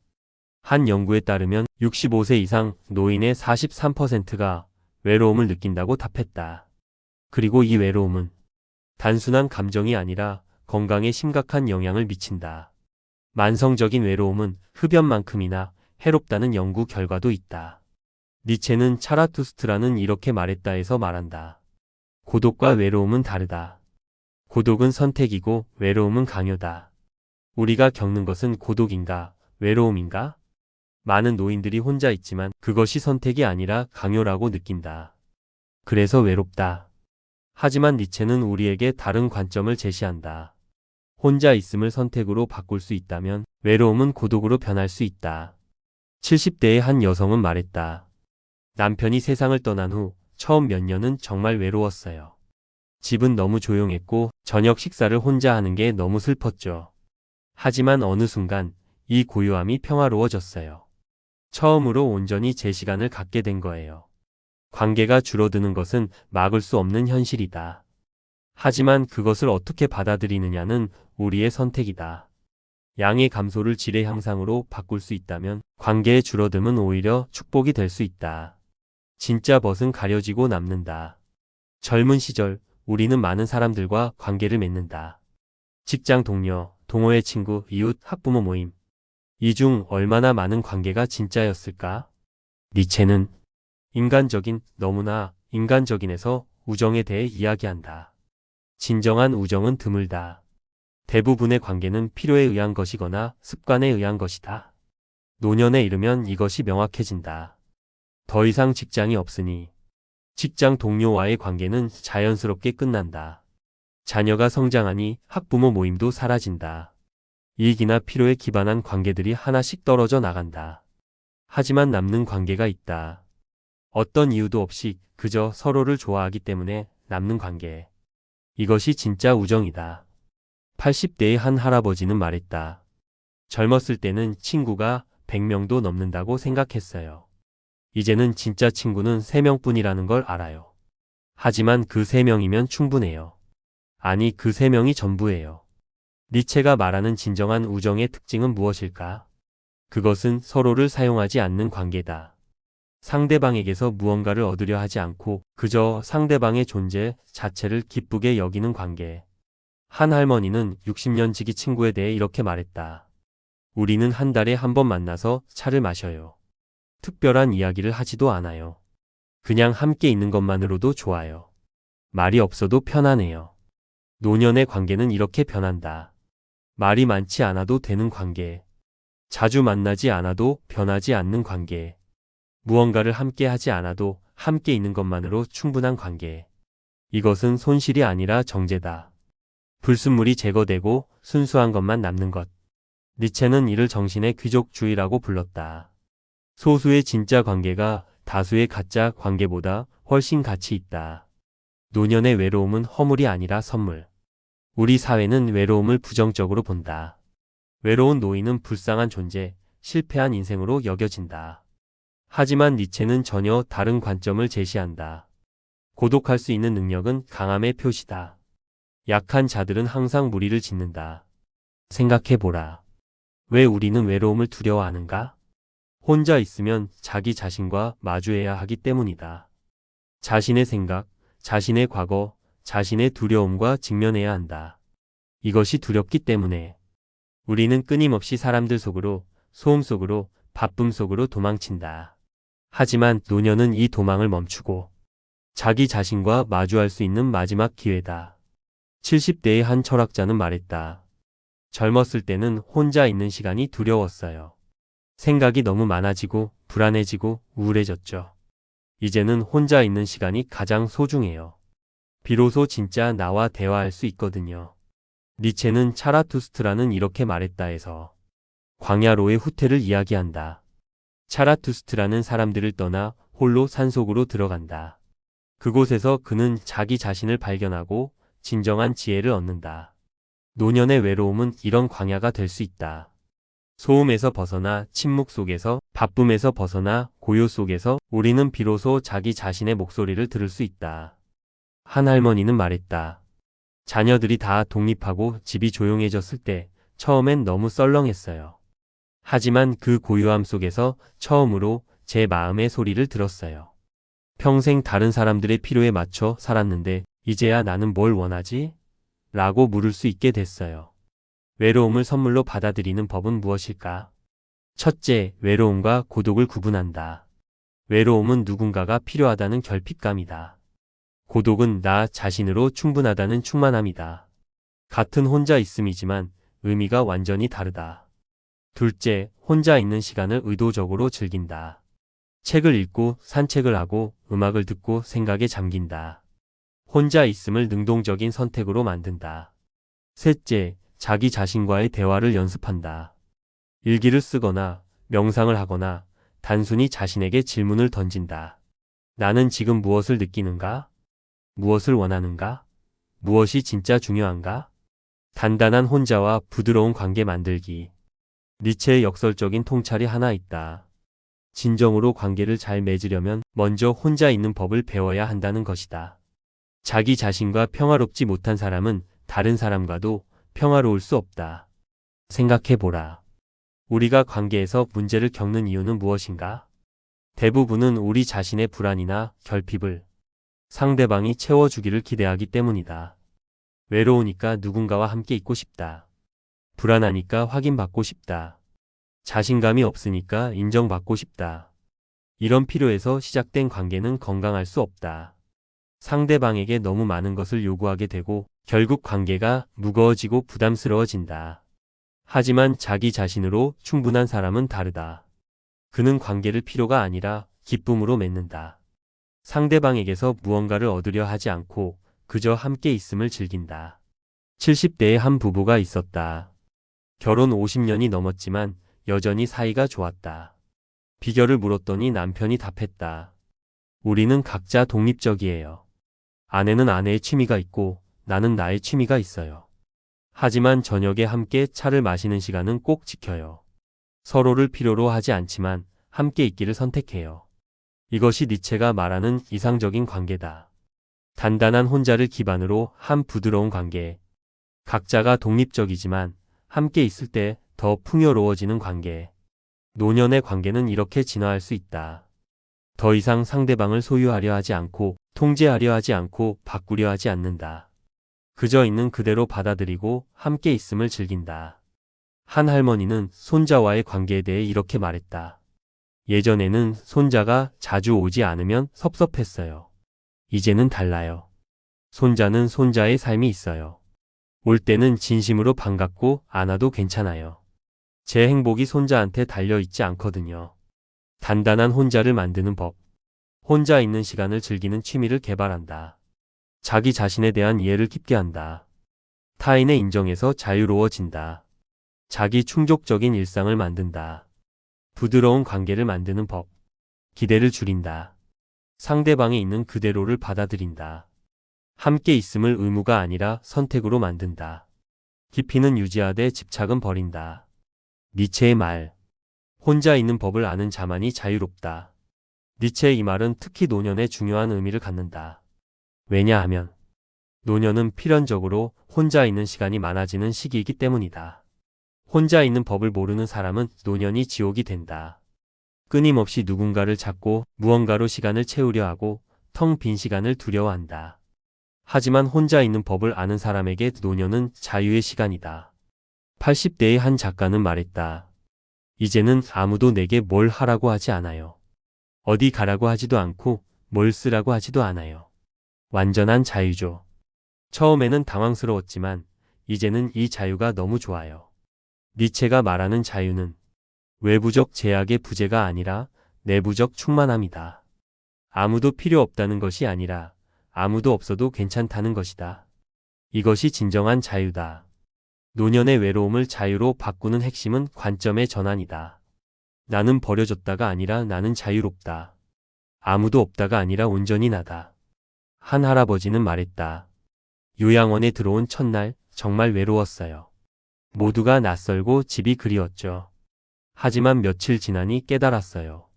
한 연구에 따르면 65세 이상 노인의 43%가 외로움을 느낀다고 답했다. 그리고 이 외로움은 단순한 감정이 아니라 건강에 심각한 영향을 미친다. 만성적인 외로움은 흡연만큼이나 해롭다는 연구 결과도 있다. 니체는 차라투스트라는 이렇게 말했다에서 말한다. 고독과 외로움은 다르다. 고독은 선택이고 외로움은 강요다. 우리가 겪는 것은 고독인가, 외로움인가? 많은 노인들이 혼자 있지만 그것이 선택이 아니라 강요라고 느낀다. 그래서 외롭다. 하지만 니체는 우리에게 다른 관점을 제시한다. 혼자 있음을 선택으로 바꿀 수 있다면 외로움은 고독으로 변할 수 있다. 70대의 한 여성은 말했다. 남편이 세상을 떠난 후 처음 몇 년은 정말 외로웠어요. 집은 너무 조용했고 저녁 식사를 혼자 하는 게 너무 슬펐죠. 하지만 어느 순간 이 고요함이 평화로워졌어요. 처음으로 온전히 제 시간을 갖게 된 거예요. 관계가 줄어드는 것은 막을 수 없는 현실이다. 하지만 그것을 어떻게 받아들이느냐는 우리의 선택이다. 양의 감소를 질의 향상으로 바꿀 수 있다면 관계의 줄어듦은 오히려 축복이 될 수 있다. 진짜 벗은 가려지고 남는다. 젊은 시절 우리는 많은 사람들과 관계를 맺는다. 직장 동료, 동호회 친구, 이웃, 학부모 모임. 이 중 얼마나 많은 관계가 진짜였을까? 니체는 인간적인, 너무나 인간적인에서 우정에 대해 이야기한다. 진정한 우정은 드물다. 대부분의 관계는 필요에 의한 것이거나 습관에 의한 것이다. 노년에 이르면 이것이 명확해진다. 더 이상 직장이 없으니 직장 동료와의 관계는 자연스럽게 끝난다. 자녀가 성장하니 학부모 모임도 사라진다. 이익이나 필요에 기반한 관계들이 하나씩 떨어져 나간다. 하지만 남는 관계가 있다. 어떤 이유도 없이 그저 서로를 좋아하기 때문에 남는 관계. 이것이 진짜 우정이다. 80대의 한 할아버지는 말했다. 젊었을 때는 친구가 100명도 넘는다고 생각했어요. 이제는 진짜 친구는 3명뿐이라는 걸 알아요. 하지만 그 3명이면 충분해요. 아니, 그 3명이 전부예요. 니체가 말하는 진정한 우정의 특징은 무엇일까? 그것은 서로를 사용하지 않는 관계다. 상대방에게서 무언가를 얻으려 하지 않고 그저 상대방의 존재 자체를 기쁘게 여기는 관계. 한 할머니는 60년 지기 친구에 대해 이렇게 말했다. 우리는 한 달에 한 번 만나서 차를 마셔요. 특별한 이야기를 하지도 않아요. 그냥 함께 있는 것만으로도 좋아요. 말이 없어도 편하네요. 노년의 관계는 이렇게 변한다. 말이 많지 않아도 되는 관계. 자주 만나지 않아도 변하지 않는 관계. 무언가를 함께 하지 않아도 함께 있는 것만으로 충분한 관계. 이것은 손실이 아니라 정제다. 불순물이 제거되고 순수한 것만 남는 것. 니체는 이를 정신의 귀족주의라고 불렀다. 소수의 진짜 관계가 다수의 가짜 관계보다 훨씬 가치 있다. 노년의 외로움은 허물이 아니라 선물. 우리 사회는 외로움을 부정적으로 본다. 외로운 노인은 불쌍한 존재, 실패한 인생으로 여겨진다. 하지만 니체는 전혀 다른 관점을 제시한다. 고독할 수 있는 능력은 강함의 표시다. 약한 자들은 항상 무리를 짓는다. 생각해보라. 왜 우리는 외로움을 두려워하는가? 혼자 있으면 자기 자신과 마주해야 하기 때문이다. 자신의 생각, 자신의 과거, 자신의 두려움과 직면해야 한다. 이것이 두렵기 때문에 우리는 끊임없이 사람들 속으로, 소음 속으로, 바쁨 속으로 도망친다. 하지만 노년은 이 도망을 멈추고 자기 자신과 마주할 수 있는 마지막 기회다. 70대의 한 철학자는 말했다. 젊었을 때는 혼자 있는 시간이 두려웠어요. 생각이 너무 많아지고 불안해지고 우울해졌죠. 이제는 혼자 있는 시간이 가장 소중해요. 비로소 진짜 나와 대화할 수 있거든요. 니체는 차라투스트라는 이렇게 말했다 해서 광야로의 후퇴를 이야기한다. 차라투스트라는 사람들을 떠나 홀로 산속으로 들어간다. 그곳에서 그는 자기 자신을 발견하고 진정한 지혜를 얻는다. 노년의 외로움은 이런 광야가 될 수 있다. 소음에서 벗어나 침묵 속에서, 바쁨에서 벗어나 고요 속에서 우리는 비로소 자기 자신의 목소리를 들을 수 있다. 한 할머니는 말했다. 자녀들이 다 독립하고 집이 조용해졌을 때 처음엔 너무 썰렁했어요. 하지만 그 고요함 속에서 처음으로 제 마음의 소리를 들었어요. 평생 다른 사람들의 필요에 맞춰 살았는데 이제야 나는 뭘 원하지? 라고 물을 수 있게 됐어요. 외로움을 선물로 받아들이는 법은 무엇일까? 첫째, 외로움과 고독을 구분한다. 외로움은 누군가가 필요하다는 결핍감이다. 고독은 나 자신으로 충분하다는 충만함이다. 같은 혼자 있음이지만 의미가 완전히 다르다. 둘째, 혼자 있는 시간을 의도적으로 즐긴다. 책을 읽고 산책을 하고 음악을 듣고 생각에 잠긴다. 혼자 있음을 능동적인 선택으로 만든다. 셋째, 자기 자신과의 대화를 연습한다. 일기를 쓰거나 명상을 하거나 단순히 자신에게 질문을 던진다. 나는 지금 무엇을 느끼는가? 무엇을 원하는가? 무엇이 진짜 중요한가? 단단한 혼자와 부드러운 관계 만들기. 니체의 역설적인 통찰이 하나 있다. 진정으로 관계를 잘 맺으려면 먼저 혼자 있는 법을 배워야 한다는 것이다. 자기 자신과 평화롭지 못한 사람은 다른 사람과도 평화로울 수 없다. 생각해보라. 우리가 관계에서 문제를 겪는 이유는 무엇인가? 대부분은 우리 자신의 불안이나 결핍을 상대방이 채워주기를 기대하기 때문이다. 외로우니까 누군가와 함께 있고 싶다. 불안하니까 확인받고 싶다. 자신감이 없으니까 인정받고 싶다. 이런 필요에서 시작된 관계는 건강할 수 없다. 상대방에게 너무 많은 것을 요구하게 되고 결국 관계가 무거워지고 부담스러워진다. 하지만 자기 자신으로 충분한 사람은 다르다. 그는 관계를 필요가 아니라 기쁨으로 맺는다. 상대방에게서 무언가를 얻으려 하지 않고 그저 함께 있음을 즐긴다. 70대의 한 부부가 있었다. 결혼 50년이 넘었지만 여전히 사이가 좋았다. 비결을 물었더니 남편이 답했다. 우리는 각자 독립적이에요. 아내는 아내의 취미가 있고 나는 나의 취미가 있어요. 하지만 저녁에 함께 차를 마시는 시간은 꼭 지켜요. 서로를 필요로 하지 않지만 함께 있기를 선택해요. 이것이 니체가 말하는 이상적인 관계다. 단단한 혼자를 기반으로 한 부드러운 관계. 각자가 독립적이지만 함께 있을 때 더 풍요로워지는 관계. 노년의 관계는 이렇게 진화할 수 있다. 더 이상 상대방을 소유하려 하지 않고 통제하려 하지 않고 바꾸려 하지 않는다. 그저 있는 그대로 받아들이고 함께 있음을 즐긴다. 한 할머니는 손자와의 관계에 대해 이렇게 말했다. 예전에는 손자가 자주 오지 않으면 섭섭했어요. 이제는 달라요. 손자는 손자의 삶이 있어요. 올 때는 진심으로 반갑고 안 와도 괜찮아요. 제 행복이 손자한테 달려있지 않거든요. 단단한 혼자를 만드는 법. 혼자 있는 시간을 즐기는 취미를 개발한다. 자기 자신에 대한 이해를 깊게 한다. 타인의 인정에서 자유로워진다. 자기 충족적인 일상을 만든다. 부드러운 관계를 만드는 법. 기대를 줄인다. 상대방이 있는 그대로를 받아들인다. 함께 있음을 의무가 아니라 선택으로 만든다. 깊이는 유지하되 집착은 버린다. 니체의 말. 혼자 있는 법을 아는 자만이 자유롭다. 니체의 이 말은 특히 노년에 중요한 의미를 갖는다. 왜냐하면 노년은 필연적으로 혼자 있는 시간이 많아지는 시기이기 때문이다. 혼자 있는 법을 모르는 사람은 노년이 지옥이 된다. 끊임없이 누군가를 찾고 무언가로 시간을 채우려 하고 텅 빈 시간을 두려워한다. 하지만 혼자 있는 법을 아는 사람에게 노년은 자유의 시간이다. 80대의 한 작가는 말했다. 이제는 아무도 내게 뭘 하라고 하지 않아요. 어디 가라고 하지도 않고 뭘 쓰라고 하지도 않아요. 완전한 자유죠. 처음에는 당황스러웠지만 이제는 이 자유가 너무 좋아요. 니체가 말하는 자유는 외부적 제약의 부재가 아니라 내부적 충만함이다. 아무도 필요 없다는 것이 아니라 아무도 없어도 괜찮다는 것이다. 이것이 진정한 자유다. 노년의 외로움을 자유로 바꾸는 핵심은 관점의 전환이다. 나는 버려졌다가 아니라 나는 자유롭다. 아무도 없다가 아니라 온전히 나다. 한 할아버지는 말했다. 요양원에 들어온 첫날 정말 외로웠어요. 모두가 낯설고 집이 그리웠죠. 하지만 며칠 지나니 깨달았어요.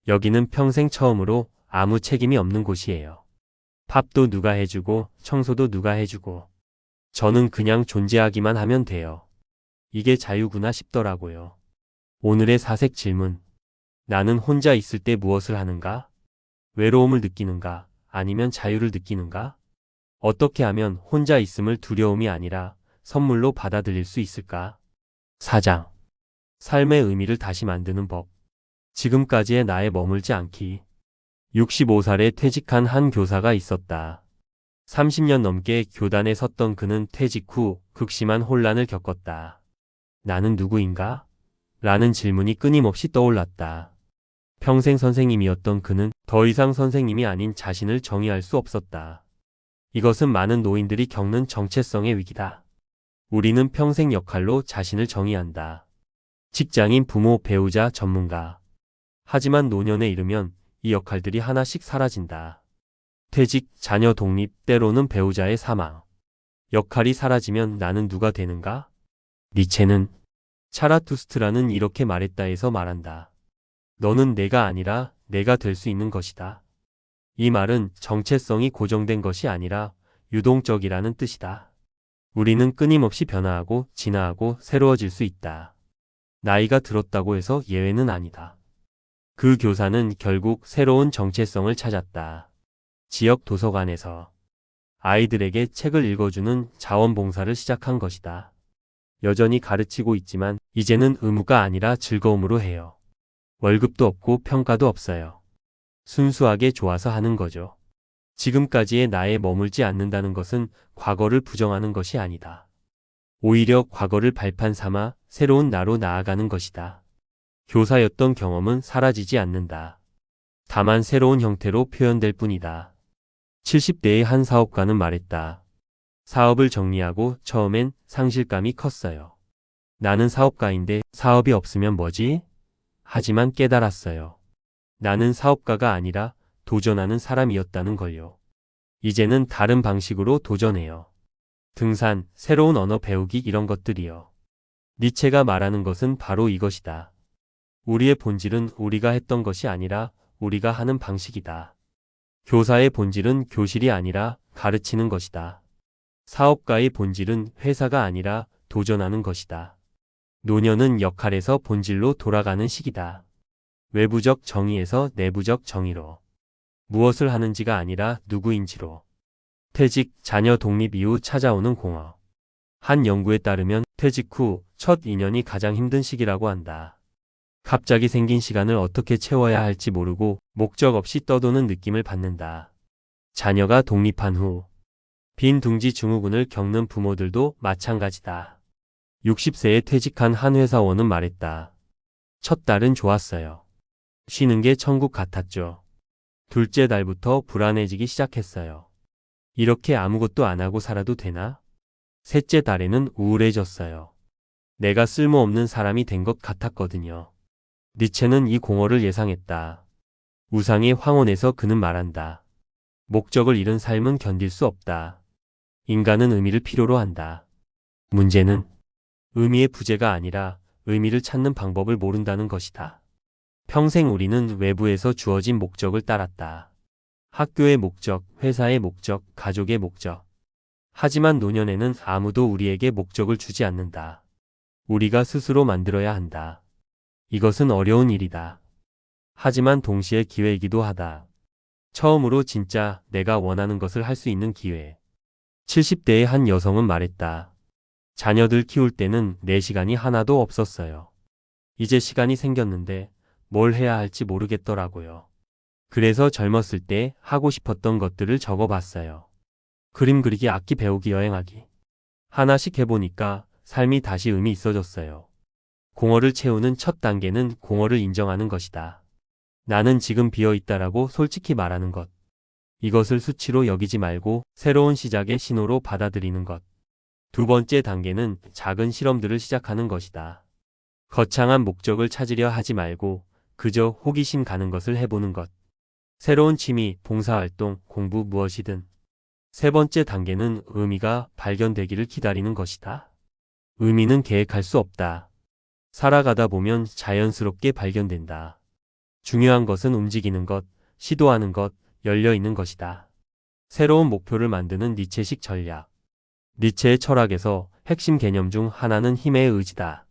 여기는 평생 처음으로 아무 책임이 없는 곳이에요. 밥도 누가 해주고 청소도 누가 해주고 저는 그냥 존재하기만 하면 돼요. 이게 자유구나 싶더라고요. 오늘의 사색 질문. 나는 혼자 있을 때 무엇을 하는가? 외로움을 느끼는가? 아니면 자유를 느끼는가? 어떻게 하면 혼자 있음을 두려움이 아니라 선물로 받아들일 수 있을까? 4장. 삶의 의미를 다시 만드는 법. 지금까지의 나에 머물지 않기. 65살에 퇴직한 한 교사가 있었다. 30년 넘게 교단에 섰던 그는 퇴직 후 극심한 혼란을 겪었다. 나는 누구인가? 라는 질문이 끊임없이 떠올랐다. 평생 선생님이었던 그는 더 이상 선생님이 아닌 자신을 정의할 수 없었다. 이것은 많은 노인들이 겪는 정체성의 위기다. 우리는 평생 역할로 자신을 정의한다. 직장인, 부모, 배우자, 전문가. 하지만 노년에 이르면 이 역할들이 하나씩 사라진다. 퇴직, 자녀 독립, 때로는 배우자의 사망. 역할이 사라지면 나는 누가 되는가? 니체는 차라투스트라는 이렇게 말했다에서 말한다. 너는 내가 아니라 내가 될 수 있는 것이다. 이 말은 정체성이 고정된 것이 아니라 유동적이라는 뜻이다. 우리는 끊임없이 변화하고 진화하고 새로워질 수 있다. 나이가 들었다고 해서 예외는 아니다. 그 교사는 결국 새로운 정체성을 찾았다. 지역 도서관에서 아이들에게 책을 읽어주는 자원봉사를 시작한 것이다. 여전히 가르치고 있지만 이제는 의무가 아니라 즐거움으로 해요. 월급도 없고 평가도 없어요. 순수하게 좋아서 하는 거죠. 지금까지의 나에 머물지 않는다는 것은 과거를 부정하는 것이 아니다. 오히려 과거를 발판 삼아 새로운 나로 나아가는 것이다. 교사였던 경험은 사라지지 않는다. 다만 새로운 형태로 표현될 뿐이다. 70대의 한 사업가는 말했다. 사업을 정리하고 처음엔 상실감이 컸어요. 나는 사업가인데 사업이 없으면 뭐지? 하지만 깨달았어요. 나는 사업가가 아니라 도전하는 사람이었다는 걸요. 이제는 다른 방식으로 도전해요. 등산, 새로운 언어 배우기 이런 것들이요. 니체가 말하는 것은 바로 이것이다. 우리의 본질은 우리가 했던 것이 아니라 우리가 하는 방식이다. 교사의 본질은 교실이 아니라 가르치는 것이다. 사업가의 본질은 회사가 아니라 도전하는 것이다. 노년은 역할에서 본질로 돌아가는 시기다. 외부적 정의에서 내부적 정의로. 무엇을 하는지가 아니라 누구인지로. 퇴직, 자녀 독립 이후 찾아오는 공허. 한 연구에 따르면 퇴직 후 첫 2년이 가장 힘든 시기라고 한다. 갑자기 생긴 시간을 어떻게 채워야 할지 모르고 목적 없이 떠도는 느낌을 받는다. 자녀가 독립한 후 빈 둥지 증후군을 겪는 부모들도 마찬가지다. 60세에 퇴직한 한 회사원은 말했다. 첫 달은 좋았어요. 쉬는 게 천국 같았죠. 둘째 달부터 불안해지기 시작했어요. 이렇게 아무것도 안 하고 살아도 되나? 셋째 달에는 우울해졌어요. 내가 쓸모없는 사람이 된 것 같았거든요. 니체는 이 공허를 예상했다. 우상의 황혼에서 그는 말한다. 목적을 잃은 삶은 견딜 수 없다. 인간은 의미를 필요로 한다. 문제는 의미의 부재가 아니라 의미를 찾는 방법을 모른다는 것이다. 평생 우리는 외부에서 주어진 목적을 따랐다. 학교의 목적, 회사의 목적, 가족의 목적. 하지만 노년에는 아무도 우리에게 목적을 주지 않는다. 우리가 스스로 만들어야 한다. 이것은 어려운 일이다. 하지만 동시에 기회이기도 하다. 처음으로 진짜 내가 원하는 것을 할 수 있는 기회. 70대의 한 여성은 말했다. 자녀들 키울 때는 내 시간이 하나도 없었어요. 이제 시간이 생겼는데 뭘 해야 할지 모르겠더라고요. 그래서 젊었을 때 하고 싶었던 것들을 적어봤어요. 그림 그리기, 악기 배우기, 여행하기. 하나씩 해보니까 삶이 다시 의미 있어졌어요. 공허를 채우는 첫 단계는 공허를 인정하는 것이다. 나는 지금 비어있다라고 솔직히 말하는 것. 이것을 수치로 여기지 말고 새로운 시작의 신호로 받아들이는 것. 두 번째 단계는 작은 실험들을 시작하는 것이다. 거창한 목적을 찾으려 하지 말고 그저 호기심 가는 것을 해보는 것. 새로운 취미, 봉사활동, 공부 무엇이든. 세 번째 단계는 의미가 발견되기를 기다리는 것이다. 의미는 계획할 수 없다. 살아가다 보면 자연스럽게 발견된다. 중요한 것은 움직이는 것, 시도하는 것, 열려있는 것이다. 새로운 목표를 만드는 니체식 전략. 니체의 철학에서 핵심 개념 중 하나는 힘의 의지다.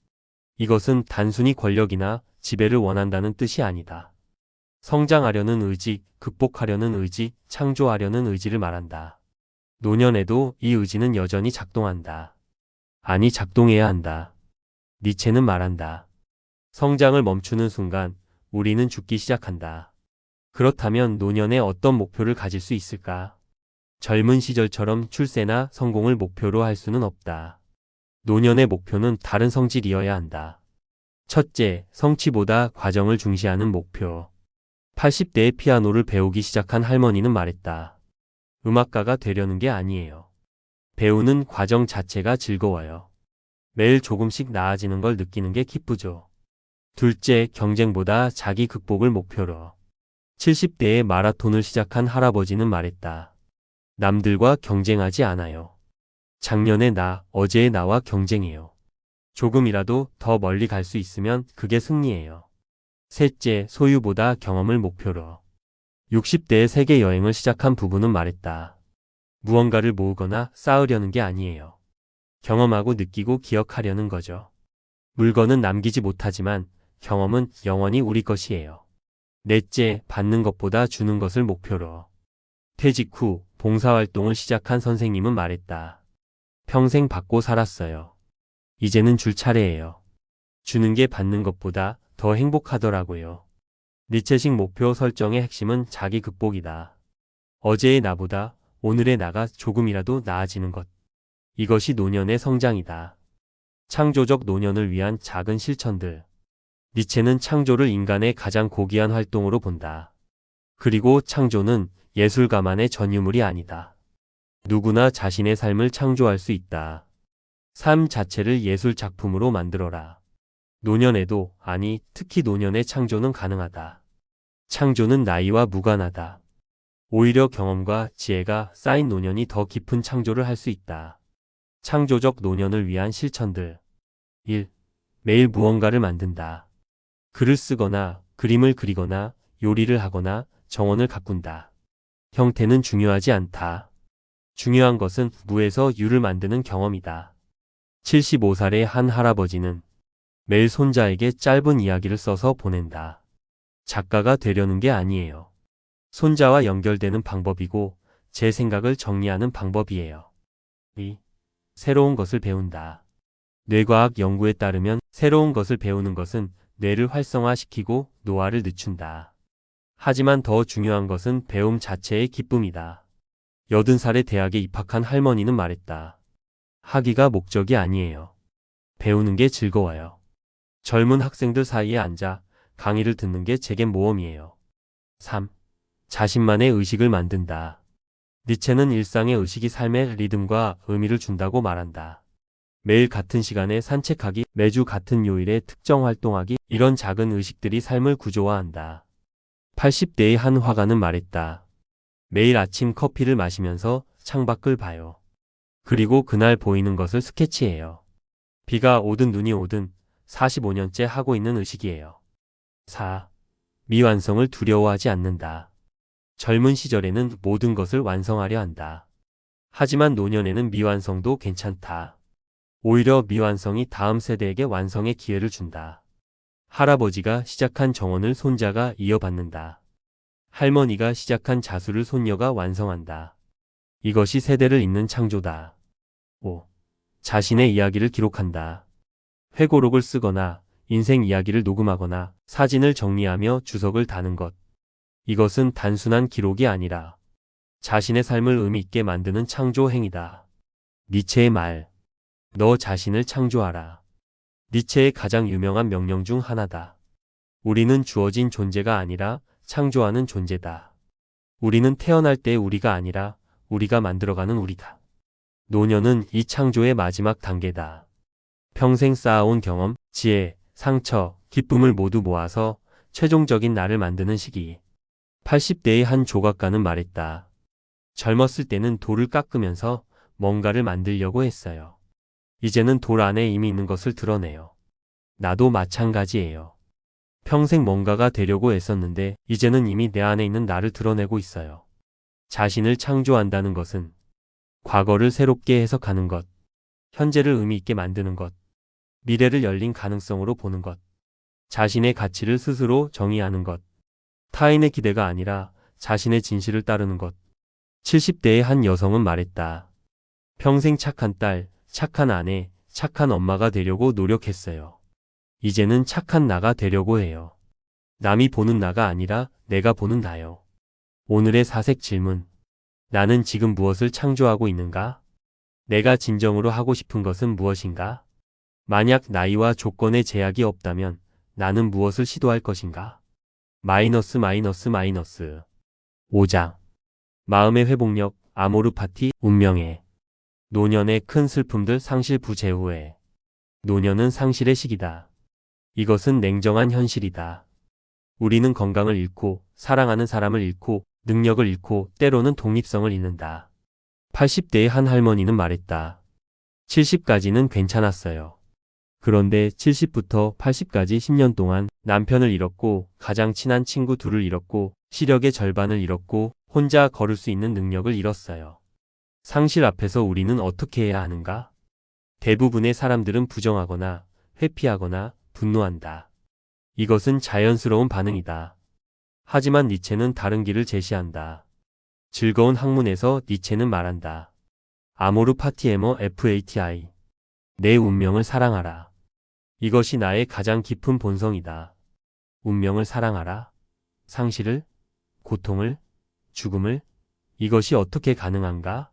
이것은 단순히 권력이나 지배를 원한다는 뜻이 아니다. 성장하려는 의지, 극복하려는 의지, 창조하려는 의지를 말한다. 노년에도 이 의지는 여전히 작동한다. 아니, 작동해야 한다. 니체는 말한다. 성장을 멈추는 순간 우리는 죽기 시작한다. 그렇다면 노년에 어떤 목표를 가질 수 있을까? 젊은 시절처럼 출세나 성공을 목표로 할 수는 없다. 노년의 목표는 다른 성질이어야 한다. 첫째, 성취보다 과정을 중시하는 목표. 80대에 피아노를 배우기 시작한 할머니는 말했다. 음악가가 되려는 게 아니에요. 배우는 과정 자체가 즐거워요. 매일 조금씩 나아지는 걸 느끼는 게 기쁘죠. 둘째, 경쟁보다 자기 극복을 목표로. 70대에 마라톤을 시작한 할아버지는 말했다. 남들과 경쟁하지 않아요. 작년의 나, 어제의 나와 경쟁해요. 조금이라도 더 멀리 갈 수 있으면 그게 승리예요. 셋째, 소유보다 경험을 목표로. 60대에 세계 여행을 시작한 부부는 말했다. 무언가를 모으거나 쌓으려는 게 아니에요. 경험하고 느끼고 기억하려는 거죠. 물건은 남기지 못하지만 경험은 영원히 우리 것이에요. 넷째, 받는 것보다 주는 것을 목표로. 퇴직 후 봉사활동을 시작한 선생님은 말했다. 평생 받고 살았어요. 이제는 줄 차례예요. 주는 게 받는 것보다 더 행복하더라고요. 니체식 목표 설정의 핵심은 자기 극복이다. 어제의 나보다 오늘의 나가 조금이라도 나아지는 것. 이것이 노년의 성장이다. 창조적 노년을 위한 작은 실천들. 니체는 창조를 인간의 가장 고귀한 활동으로 본다. 그리고 창조는 예술가만의 전유물이 아니다. 누구나 자신의 삶을 창조할 수 있다. 삶 자체를 예술 작품으로 만들어라. 노년에도, 아니, 특히 노년의 창조는 가능하다. 창조는 나이와 무관하다. 오히려 경험과 지혜가 쌓인 노년이 더 깊은 창조를 할 수 있다. 창조적 노년을 위한 실천들. 1. 매일 무언가를 만든다. 글을 쓰거나, 그림을 그리거나, 요리를 하거나, 정원을 가꾼다. 형태는 중요하지 않다. 중요한 것은 무에서 유를 만드는 경험이다. 75살의 한 할아버지는 매일 손자에게 짧은 이야기를 써서 보낸다. 작가가 되려는 게 아니에요. 손자와 연결되는 방법이고 제 생각을 정리하는 방법이에요. 2. 새로운 것을 배운다. 뇌과학 연구에 따르면 새로운 것을 배우는 것은 뇌를 활성화시키고 노화를 늦춘다. 하지만 더 중요한 것은 배움 자체의 기쁨이다. 80살에 대학에 입학한 할머니는 말했다. 학위가 목적이 아니에요. 배우는 게 즐거워요. 젊은 학생들 사이에 앉아 강의를 듣는 게 제겐 모험이에요. 3. 자신만의 의식을 만든다. 니체는 일상의 의식이 삶의 리듬과 의미를 준다고 말한다. 매일 같은 시간에 산책하기, 매주 같은 요일에 특정 활동하기, 이런 작은 의식들이 삶을 구조화한다. 80대의 한 화가는 말했다. 매일 아침 커피를 마시면서 창밖을 봐요. 그리고 그날 보이는 것을 스케치해요. 비가 오든 눈이 오든 45년째 하고 있는 의식이에요. 4. 미완성을 두려워하지 않는다. 젊은 시절에는 모든 것을 완성하려 한다. 하지만 노년에는 미완성도 괜찮다. 오히려 미완성이 다음 세대에게 완성의 기회를 준다. 할아버지가 시작한 정원을 손자가 이어받는다. 할머니가 시작한 자수를 손녀가 완성한다. 이것이 세대를 잇는 창조다. 5. 자신의 이야기를 기록한다. 회고록을 쓰거나 인생 이야기를 녹음하거나 사진을 정리하며 주석을 다는 것. 이것은 단순한 기록이 아니라 자신의 삶을 의미 있게 만드는 창조 행위다. 니체의 말. 너 자신을 창조하라. 니체의 가장 유명한 명령 중 하나다. 우리는 주어진 존재가 아니라 창조하는 존재다. 우리는 태어날 때의 우리가 아니라 우리가 만들어가는 우리다. 노년은 이 창조의 마지막 단계다. 평생 쌓아온 경험, 지혜, 상처, 기쁨을 모두 모아서 최종적인 나를 만드는 시기. 80대의 한 조각가는 말했다. 젊었을 때는 돌을 깎으면서 뭔가를 만들려고 했어요. 이제는 돌 안에 이미 있는 것을 드러내요. 나도 마찬가지예요. 평생 뭔가가 되려고 애썼는데 이제는 이미 내 안에 있는 나를 드러내고 있어요. 자신을 창조한다는 것은 과거를 새롭게 해석하는 것, 현재를 의미 있게 만드는 것, 미래를 열린 가능성으로 보는 것, 자신의 가치를 스스로 정의하는 것, 타인의 기대가 아니라 자신의 진실을 따르는 것. 70대의 한 여성은 말했다. 평생 착한 딸, 착한 아내, 착한 엄마가 되려고 노력했어요. 이제는 착한 나가 되려고 해요. 남이 보는 나가 아니라 내가 보는 나요. 오늘의 사색 질문. 나는 지금 무엇을 창조하고 있는가? 내가 진정으로 하고 싶은 것은 무엇인가? 만약 나이와 조건의 제약이 없다면 나는 무엇을 시도할 것인가? 마이너스 마이너스 마이너스. 5장. 마음의 회복력, 아모르 파티, 운명의. 노년의 큰 슬픔들 상실 부재후에. 노년은 상실의 시기다. 이것은 냉정한 현실이다. 우리는 건강을 잃고, 사랑하는 사람을 잃고, 능력을 잃고, 때로는 독립성을 잃는다. 80대의 한 할머니는 말했다. 70까지는 괜찮았어요. 그런데 70부터 80까지 10년 동안 남편을 잃었고, 가장 친한 친구 둘을 잃었고, 시력의 절반을 잃었고, 혼자 걸을 수 있는 능력을 잃었어요. 상실 앞에서 우리는 어떻게 해야 하는가? 대부분의 사람들은 부정하거나 회피하거나 분노한다. 이것은 자연스러운 반응이다. 하지만 니체는 다른 길을 제시한다. 즐거운 학문에서 니체는 말한다. 아모르 파티에머 FATI. 내 운명을 사랑하라. 이것이 나의 가장 깊은 본성이다. 운명을 사랑하라. 상실을, 고통을, 죽음을, 이것이 어떻게 가능한가?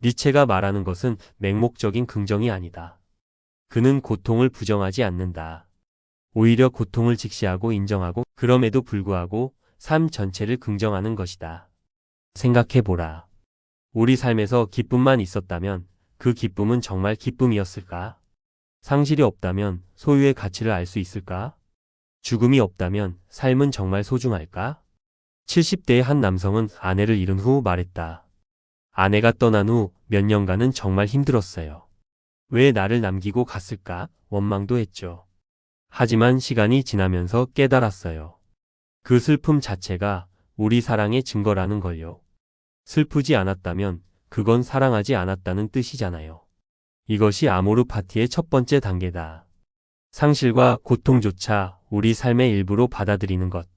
니체가 말하는 것은 맹목적인 긍정이 아니다. 그는 고통을 부정하지 않는다. 오히려 고통을 직시하고 인정하고 그럼에도 불구하고 삶 전체를 긍정하는 것이다. 생각해보라. 우리 삶에서 기쁨만 있었다면 그 기쁨은 정말 기쁨이었을까? 상실이 없다면 소유의 가치를 알 수 있을까? 죽음이 없다면 삶은 정말 소중할까? 70대의 한 남성은 아내를 잃은 후 말했다. 아내가 떠난 후 몇 년간은 정말 힘들었어요. 왜 나를 남기고 갔을까? 원망도 했죠. 하지만 시간이 지나면서 깨달았어요. 그 슬픔 자체가 우리 사랑의 증거라는 걸요. 슬프지 않았다면 그건 사랑하지 않았다는 뜻이잖아요. 이것이 아모르 파티의 첫 번째 단계다. 상실과 고통조차 우리 삶의 일부로 받아들이는 것.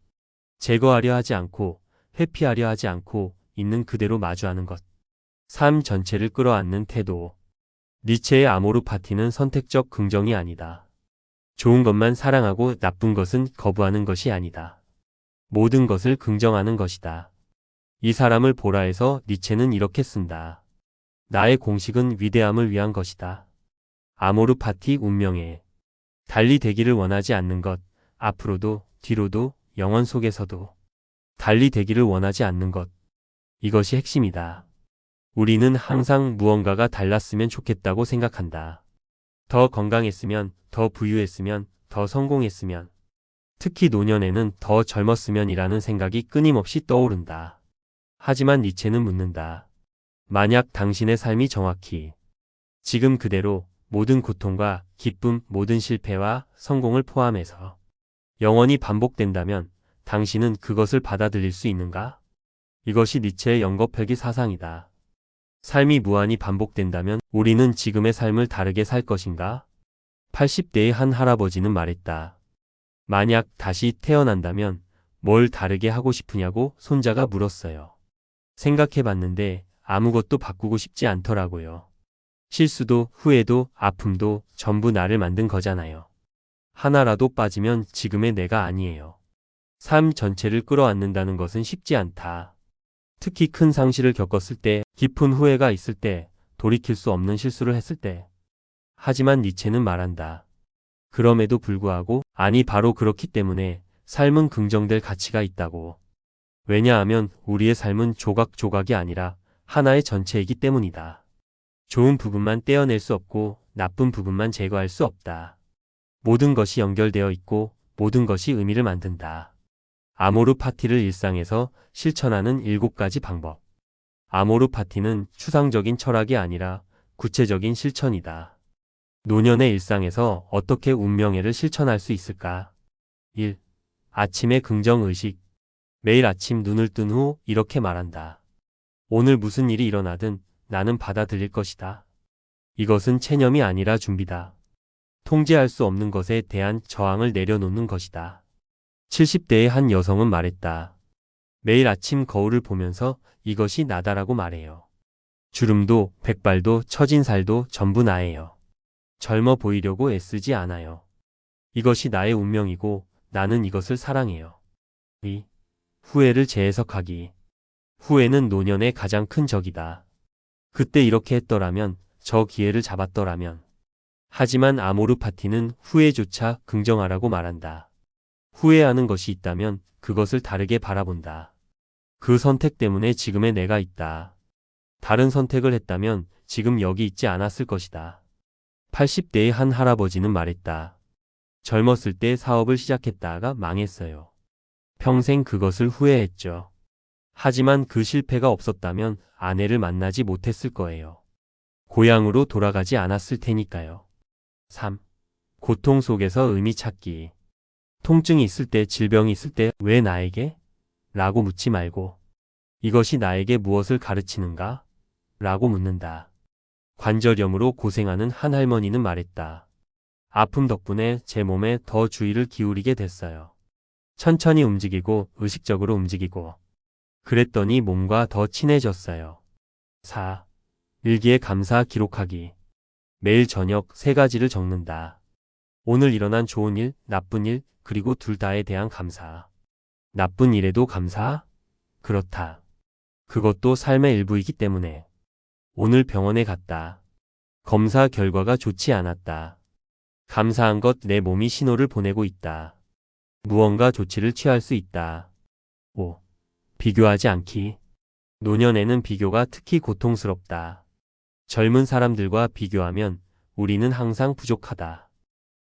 제거하려 하지 않고 회피하려 하지 않고 있는 그대로 마주하는 것. 삶 전체를 끌어안는 태도. 니체의 아모르 파티는 선택적 긍정이 아니다. 좋은 것만 사랑하고 나쁜 것은 거부하는 것이 아니다. 모든 것을 긍정하는 것이다. 이 사람을 보라 해서 니체는 이렇게 쓴다. 나의 공식은 위대함을 위한 것이다. 아모르 파티 운명에. 달리 되기를 원하지 않는 것, 앞으로도, 뒤로도, 영원 속에서도. 달리 되기를 원하지 않는 것. 이것이 핵심이다. 우리는 항상 무언가가 달랐으면 좋겠다고 생각한다. 더 건강했으면, 더 부유했으면, 더 성공했으면. 특히 노년에는 더 젊었으면이라는 생각이 끊임없이 떠오른다. 하지만 니체는 묻는다. 만약 당신의 삶이 정확히 지금 그대로 모든 고통과 기쁨, 모든 실패와 성공을 포함해서 영원히 반복된다면 당신은 그것을 받아들일 수 있는가? 이것이 니체의 영겁회귀 사상이다. 삶이 무한히 반복된다면 우리는 지금의 삶을 다르게 살 것인가? 80대의 한 할아버지는 말했다. 만약 다시 태어난다면 뭘 다르게 하고 싶으냐고 손자가 물었어요. 생각해봤는데 아무것도 바꾸고 싶지 않더라고요. 실수도 후회도 아픔도 전부 나를 만든 거잖아요. 하나라도 빠지면 지금의 내가 아니에요. 삶 전체를 끌어안는다는 것은 쉽지 않다. 특히 큰 상실을 겪었을 때, 깊은 후회가 있을 때, 돌이킬 수 없는 실수를 했을 때. 하지만 니체는 말한다. 그럼에도 불구하고, 아니 바로 그렇기 때문에 삶은 긍정될 가치가 있다고. 왜냐하면 우리의 삶은 조각조각이 아니라 하나의 전체이기 때문이다. 좋은 부분만 떼어낼 수 없고 나쁜 부분만 제거할 수 없다. 모든 것이 연결되어 있고 모든 것이 의미를 만든다. 아모르 파티를 일상에서 실천하는 7가지 방법. 아모르 파티는 추상적인 철학이 아니라 구체적인 실천이다. 노년의 일상에서 어떻게 운명애를 실천할 수 있을까? 1. 아침의 긍정의식. 매일 아침 눈을 뜬 후 이렇게 말한다. 오늘 무슨 일이 일어나든 나는 받아들일 것이다. 이것은 체념이 아니라 준비다. 통제할 수 없는 것에 대한 저항을 내려놓는 것이다. 70대의 한 여성은 말했다. 매일 아침 거울을 보면서 이것이 나다라고 말해요. 주름도 백발도 처진 살도 전부 나예요. 젊어 보이려고 애쓰지 않아요. 이것이 나의 운명이고 나는 이것을 사랑해요. 2. 후회를 재해석하기. 후회는 노년의 가장 큰 적이다. 그때 이렇게 했더라면, 저 기회를 잡았더라면. 하지만 아모르 파티는 후회조차 긍정하라고 말한다. 후회하는 것이 있다면 그것을 다르게 바라본다. 그 선택 때문에 지금의 내가 있다. 다른 선택을 했다면 지금 여기 있지 않았을 것이다. 80대의 한 할아버지는 말했다. 젊었을 때 사업을 시작했다가 망했어요. 평생 그것을 후회했죠. 하지만 그 실패가 없었다면 아내를 만나지 못했을 거예요. 고향으로 돌아가지 않았을 테니까요. 3. 고통 속에서 의미 찾기. 통증이 있을 때, 질병이 있을 때 왜 나에게? 라고 묻지 말고 이것이 나에게 무엇을 가르치는가? 라고 묻는다. 관절염으로 고생하는 한 할머니는 말했다. 아픔 덕분에 제 몸에 더 주의를 기울이게 됐어요. 천천히 움직이고 의식적으로 움직이고 그랬더니 몸과 더 친해졌어요. 4. 일기에 감사 기록하기. 매일 저녁 3가지를 적는다. 오늘 일어난 좋은 일, 나쁜 일, 그리고 둘 다에 대한 감사. 나쁜 일에도 감사? 그렇다. 그것도 삶의 일부이기 때문에. 오늘 병원에 갔다. 검사 결과가 좋지 않았다. 감사한 것 내 몸이 신호를 보내고 있다. 무언가 조치를 취할 수 있다. 5. 비교하지 않기. 노년에는 비교가 특히 고통스럽다. 젊은 사람들과 비교하면 우리는 항상 부족하다.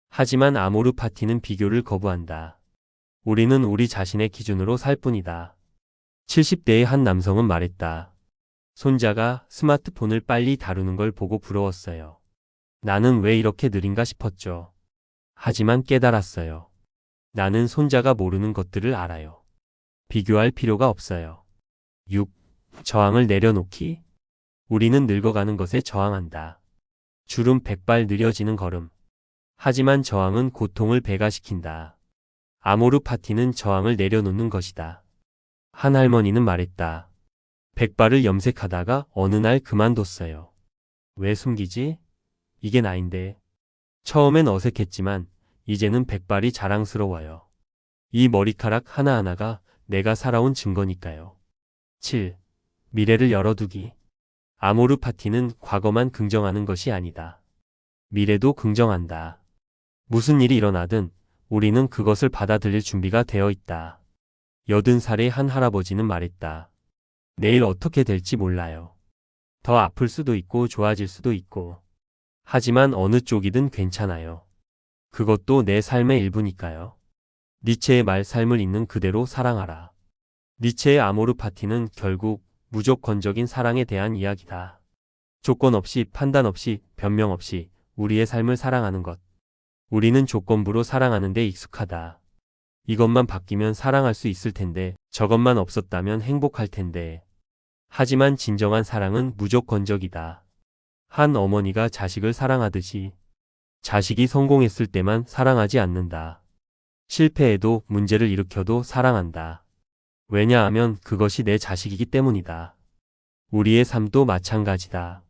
하지만 아모르 파티는 비교를 거부한다. 우리는 우리 자신의 기준으로 살 뿐이다. 70대의 한 남성은 말했다. 손자가 스마트폰을 빨리 다루는 걸 보고 부러웠어요. 나는 왜 이렇게 느린가 싶었죠. 하지만 깨달았어요. 나는 손자가 모르는 것들을 알아요. 비교할 필요가 없어요. 6. 저항을 내려놓기. 우리는 늙어가는 것에 저항한다. 주름 100발 느려지는 걸음. 하지만 저항은 고통을 배가시킨다. 아모르 파티는 저항을 내려놓는 것이다. 한 할머니는 말했다. 100발을 염색하다가 어느 날 그만뒀어요. 왜 숨기지? 이게 나인데. 처음엔 어색했지만 이제는 100발이 자랑스러워요. 이 머리카락 하나하나가 내가 살아온 증거니까요. 7. 미래를 열어두기. 아모르 파티는 과거만 긍정하는 것이 아니다. 미래도 긍정한다. 무슨 일이 일어나든 우리는 그것을 받아들일 준비가 되어 있다. 80살의 한 할아버지는 말했다. 내일 어떻게 될지 몰라요. 더 아플 수도 있고 좋아질 수도 있고. 하지만 어느 쪽이든 괜찮아요. 그것도 내 삶의 일부니까요. 니체의 말 삶을 있는 그대로 사랑하라. 니체의 아모르 파티는 결국 무조건적인 사랑에 대한 이야기다. 조건 없이, 판단 없이, 변명 없이 우리의 삶을 사랑하는 것. 우리는 조건부로 사랑하는 데 익숙하다. 이것만 바뀌면 사랑할 수 있을 텐데, 저것만 없었다면 행복할 텐데. 하지만 진정한 사랑은 무조건적이다. 한 어머니가 자식을 사랑하듯이 자식이 성공했을 때만 사랑하지 않는다. 실패해도 문제를 일으켜도 사랑한다. 왜냐하면 그것이 내 자식이기 때문이다. 우리의 삶도 마찬가지다.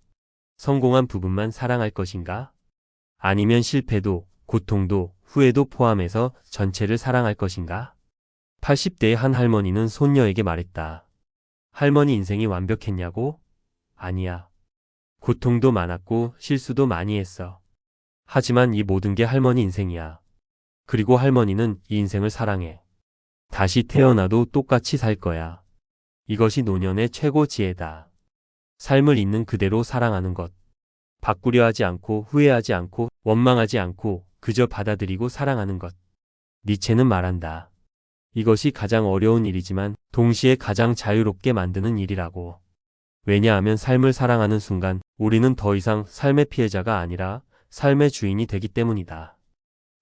성공한 부분만 사랑할 것인가? 아니면 실패도, 고통도, 후회도 포함해서 전체를 사랑할 것인가? 80대의 한 할머니는 손녀에게 말했다. 할머니 인생이 완벽했냐고? 아니야. 고통도 많았고 실수도 많이 했어. 하지만 이 모든 게 할머니 인생이야. 그리고 할머니는 이 인생을 사랑해. 다시 태어나도 똑같이 살 거야. 이것이 노년의 최고 지혜다. 삶을 있는 그대로 사랑하는 것. 바꾸려 하지 않고 후회하지 않고 원망하지 않고 그저 받아들이고 사랑하는 것. 니체는 말한다. 이것이 가장 어려운 일이지만 동시에 가장 자유롭게 만드는 일이라고. 왜냐하면 삶을 사랑하는 순간 우리는 더 이상 삶의 피해자가 아니라 삶의 주인이 되기 때문이다.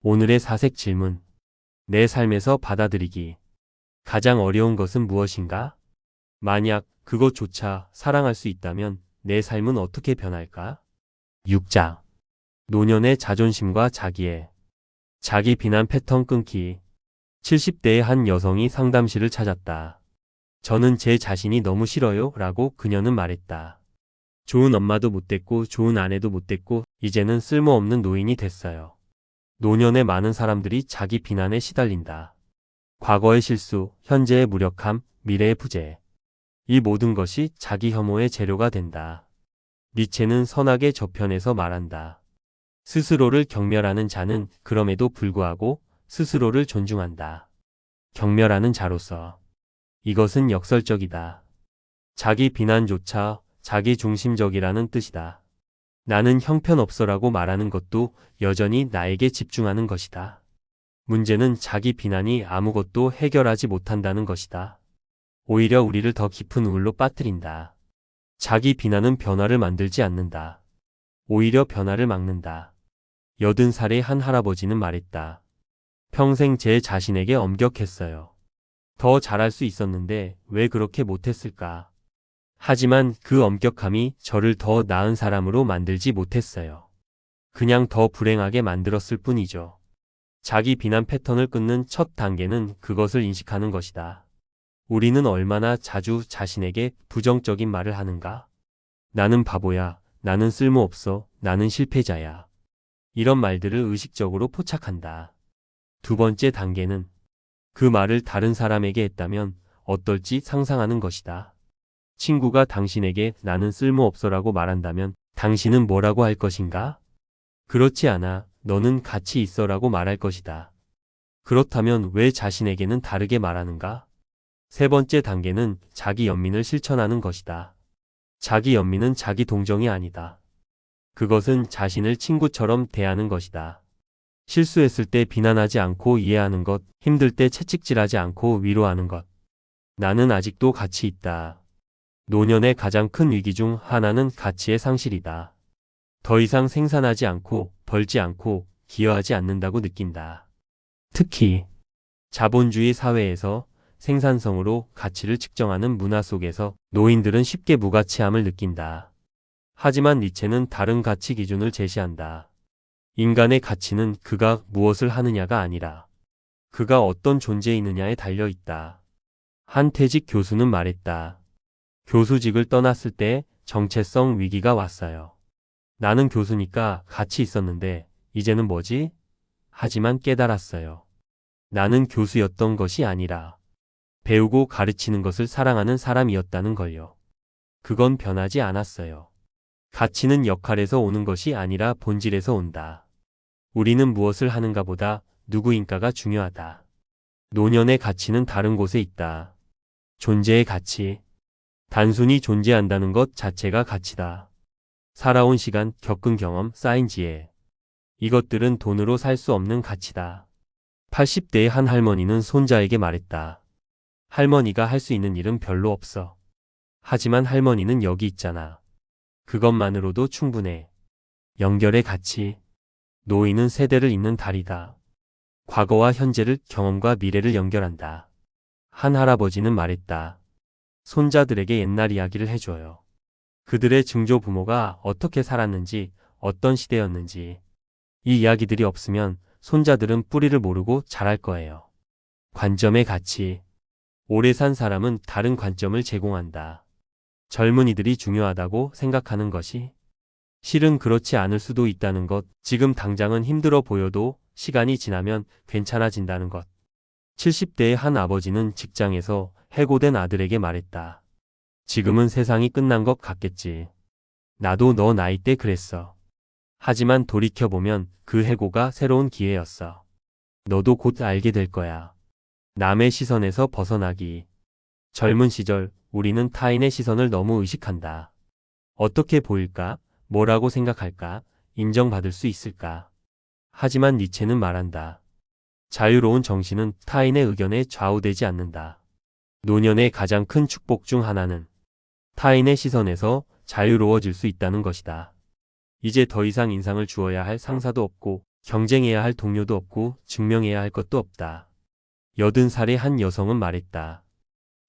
오늘의 사색 질문. 내 삶에서 받아들이기. 가장 어려운 것은 무엇인가? 만약 그것조차 사랑할 수 있다면 내 삶은 어떻게 변할까? 6장. 노년의 자존심과 자기애. 자기 비난 패턴 끊기. 70대의 한 여성이 상담실을 찾았다. 저는 제 자신이 너무 싫어요 라고 그녀는 말했다. 좋은 엄마도 못 됐고 좋은 아내도 못 됐고 이제는 쓸모없는 노인이 됐어요. 노년의 많은 사람들이 자기 비난에 시달린다. 과거의 실수, 현재의 무력함, 미래의 부재. 이 모든 것이 자기 혐오의 재료가 된다. 니체는 선악의 저편에서 말한다. 스스로를 경멸하는 자는 그럼에도 불구하고 스스로를 존중한다. 경멸하는 자로서. 이것은 역설적이다. 자기 비난조차 자기 중심적이라는 뜻이다. 나는 형편없어라고 말하는 것도 여전히 나에게 집중하는 것이다. 문제는 자기 비난이 아무것도 해결하지 못한다는 것이다. 오히려 우리를 더 깊은 우울로 빠뜨린다. 자기 비난은 변화를 만들지 않는다. 오히려 변화를 막는다. 80살의 한 할아버지는 말했다. 평생 제 자신에게 엄격했어요. 더 잘할 수 있었는데 왜 그렇게 못했을까? 하지만 그 엄격함이 저를 더 나은 사람으로 만들지 못했어요. 그냥 더 불행하게 만들었을 뿐이죠. 자기 비난 패턴을 끊는 첫 단계는 그것을 인식하는 것이다. 우리는 얼마나 자주 자신에게 부정적인 말을 하는가? 나는 바보야. 나는 쓸모없어. 나는 실패자야. 이런 말들을 의식적으로 포착한다. 두 번째 단계는 그 말을 다른 사람에게 했다면 어떨지 상상하는 것이다. 친구가 당신에게 나는 쓸모없어라고 말한다면 당신은 뭐라고 할 것인가? 그렇지 않아. 너는 가치 있어라고 말할 것이다. 그렇다면 왜 자신에게는 다르게 말하는가? 세 번째 단계는 자기 연민을 실천하는 것이다. 자기 연민은 자기 동정이 아니다. 그것은 자신을 친구처럼 대하는 것이다. 실수했을 때 비난하지 않고 이해하는 것, 힘들 때 채찍질하지 않고 위로하는 것. 나는 아직도 가치 있다. 노년의 가장 큰 위기 중 하나는 가치의 상실이다. 더 이상 생산하지 않고 벌지 않고 기여하지 않는다고 느낀다. 특히 자본주의 사회에서 생산성으로 가치를 측정하는 문화 속에서 노인들은 쉽게 무가치함을 느낀다. 하지만 니체는 다른 가치 기준을 제시한다. 인간의 가치는 그가 무엇을 하느냐가 아니라 그가 어떤 존재이느냐에 달려 있다. 한 퇴직 교수는 말했다. 교수직을 떠났을 때 정체성 위기가 왔어요. 나는 교수니까 가치 있었는데 이제는 뭐지? 하지만 깨달았어요. 나는 교수였던 것이 아니라 배우고 가르치는 것을 사랑하는 사람이었다는 걸요. 그건 변하지 않았어요. 가치는 역할에서 오는 것이 아니라 본질에서 온다. 우리는 무엇을 하는가 보다 누구인가가 중요하다. 노년의 가치는 다른 곳에 있다. 존재의 가치. 단순히 존재한다는 것 자체가 가치다. 살아온 시간, 겪은 경험, 쌓인 지혜. 이것들은 돈으로 살 수 없는 가치다. 80대의 한 할머니는 손자에게 말했다. 할머니가 할 수 있는 일은 별로 없어. 하지만 할머니는 여기 있잖아. 그것만으로도 충분해. 연결의 가치. 노인은 세대를 잇는 다리다. 과거와 현재를, 경험과 미래를 연결한다. 한 할아버지는 말했다. 손자들에게 옛날 이야기를 해줘요. 그들의 증조 부모가 어떻게 살았는지, 어떤 시대였는지. 이 이야기들이 없으면 손자들은 뿌리를 모르고 자랄 거예요. 관점의 가치. 오래 산 사람은 다른 관점을 제공한다. 젊은이들이 중요하다고 생각하는 것이 실은 그렇지 않을 수도 있다는 것. 지금 당장은 힘들어 보여도 시간이 지나면 괜찮아진다는 것. 70대의 한 아버지는 직장에서 해고된 아들에게 말했다. 지금은 세상이 끝난 것 같겠지. 나도 너 나이 때 그랬어. 하지만 돌이켜보면 그 해고가 새로운 기회였어. 너도 곧 알게 될 거야. 남의 시선에서 벗어나기. 젊은 시절 우리는 타인의 시선을 너무 의식한다. 어떻게 보일까? 뭐라고 생각할까? 인정받을 수 있을까? 하지만 니체는 말한다. 자유로운 정신은 타인의 의견에 좌우되지 않는다. 노년의 가장 큰 축복 중 하나는 타인의 시선에서 자유로워질 수 있다는 것이다. 이제 더 이상 인상을 주어야 할 상사도 없고 경쟁해야 할 동료도 없고 증명해야 할 것도 없다. 80살의 한 여성은 말했다.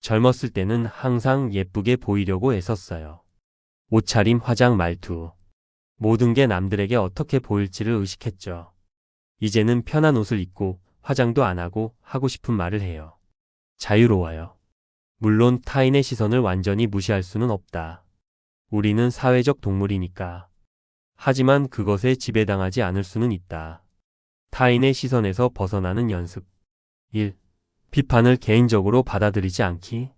젊었을 때는 항상 예쁘게 보이려고 애썼어요. 옷차림, 화장, 말투. 모든 게 남들에게 어떻게 보일지를 의식했죠. 이제는 편한 옷을 입고 화장도 안 하고 싶은 말을 해요. 자유로워요. 물론 타인의 시선을 완전히 무시할 수는 없다. 우리는 사회적 동물이니까. 하지만 그것에 지배당하지 않을 수는 있다. 타인의 시선에서 벗어나는 연습. 1. 비판을 개인적으로 받아들이지 않기.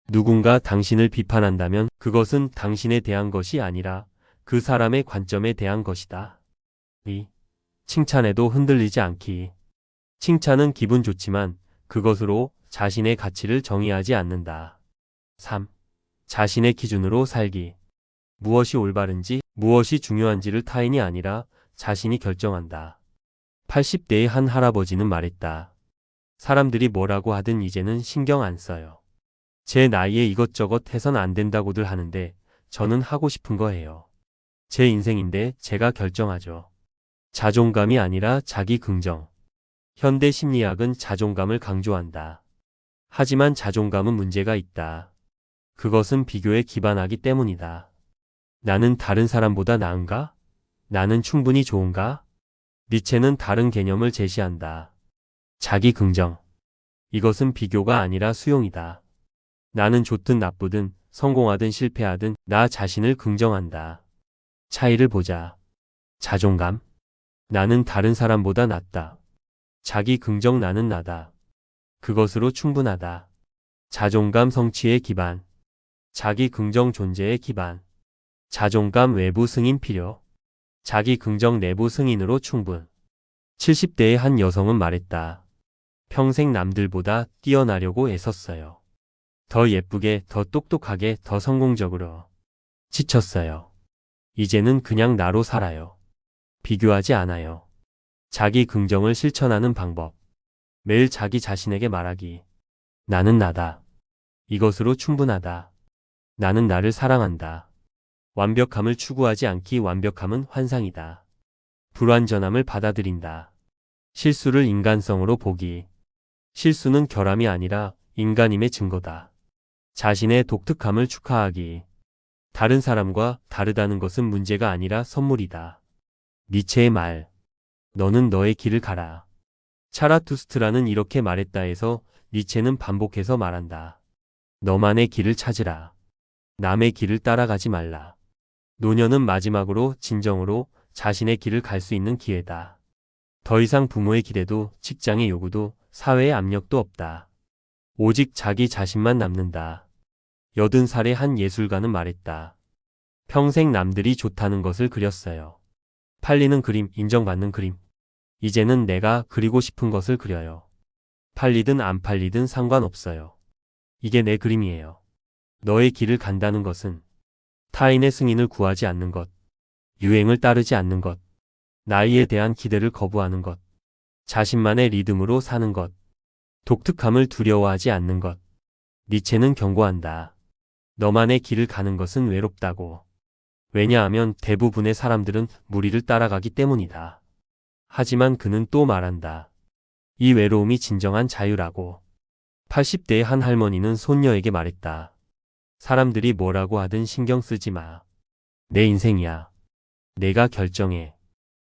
누군가 당신을 비판한다면 그것은 당신에 대한 것이 아니라 그 사람의 관점에 대한 것이다. 2. 칭찬에도 흔들리지 않기. 칭찬은 기분 좋지만 그것으로 자신의 가치를 정의하지 않는다. 3. 자신의 기준으로 살기. 무엇이 올바른지, 무엇이 중요한지를 타인이 아니라 자신이 결정한다. 80대의 한 할아버지는 말했다. 사람들이 뭐라고 하든 이제는 신경 안 써요. 제 나이에 이것저것 해선 안 된다고들 하는데 저는 하고 싶은 거 해요. 제 인생인데 제가 결정하죠. 자존감이 아니라 자기 긍정. 현대 심리학은 자존감을 강조한다. 하지만 자존감은 문제가 있다. 그것은 비교에 기반하기 때문이다. 나는 다른 사람보다 나은가? 나는 충분히 좋은가? 니체는 다른 개념을 제시한다. 자기 긍정. 이것은 비교가 아니라 수용이다. 나는 좋든 나쁘든 성공하든 실패하든 나 자신을 긍정한다. 차이를 보자. 자존감. 나는 다른 사람보다 낫다. 자기 긍정 나는 나다. 그것으로 충분하다. 자존감 성취의 기반. 자기 긍정 존재의 기반. 자존감 외부 승인 필요. 자기 긍정 내부 승인으로 충분. 70대의 한 여성은 말했다. 평생 남들보다 뛰어나려고 애썼어요. 더 예쁘게, 더 똑똑하게, 더 성공적으로. 지쳤어요. 이제는 그냥 나로 살아요. 비교하지 않아요. 자기 긍정을 실천하는 방법. 매일 자기 자신에게 말하기. 나는 나다. 이것으로 충분하다. 나는 나를 사랑한다. 완벽함을 추구하지 않기. 완벽함은 환상이다. 불완전함을 받아들인다. 실수를 인간성으로 보기. 실수는 결함이 아니라 인간임의 증거다. 자신의 독특함을 축하하기. 다른 사람과 다르다는 것은 문제가 아니라 선물이다. 니체의 말. 너는 너의 길을 가라. 차라투스트라는 이렇게 말했다 해서 니체는 반복해서 말한다. 너만의 길을 찾으라. 남의 길을 따라가지 말라. 노년은 마지막으로 진정으로 자신의 길을 갈 수 있는 기회다. 더 이상 부모의 기대도 직장의 요구도 사회의 압력도 없다. 오직 자기 자신만 남는다. 80살의 한 예술가는 말했다. 평생 남들이 좋다는 것을 그렸어요. 팔리는 그림, 인정받는 그림. 이제는 내가 그리고 싶은 것을 그려요. 팔리든 안 팔리든 상관없어요. 이게 내 그림이에요. 너의 길을 간다는 것은 타인의 승인을 구하지 않는 것, 유행을 따르지 않는 것, 나이에 대한 기대를 거부하는 것, 자신만의 리듬으로 사는 것, 독특함을 두려워하지 않는 것. 니체는 경고한다. 너만의 길을 가는 것은 외롭다고. 왜냐하면 대부분의 사람들은 무리를 따라가기 때문이다. 하지만 그는 또 말한다. 이 외로움이 진정한 자유라고. 80대의 한 할머니는 손녀에게 말했다. 사람들이 뭐라고 하든 신경 쓰지 마. 내 인생이야. 내가 결정해.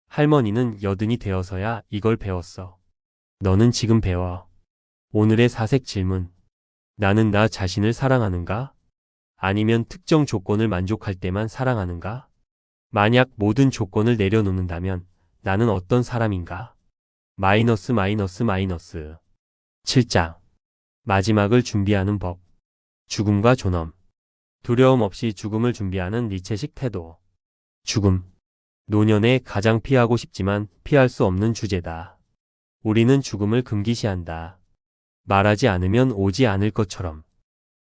할머니는 80이 되어서야 이걸 배웠어. 너는 지금 배워. 오늘의 사색 질문. 나는 나 자신을 사랑하는가? 아니면 특정 조건을 만족할 때만 사랑하는가? 만약 모든 조건을 내려놓는다면 나는 어떤 사람인가? 마이너스. 7장. 마지막을 준비하는 법. 죽음과 존엄. 두려움 없이 죽음을 준비하는 니체식 태도. 죽음. 노년에 가장 피하고 싶지만 피할 수 없는 주제다. 우리는 죽음을 금기시한다. 말하지 않으면 오지 않을 것처럼.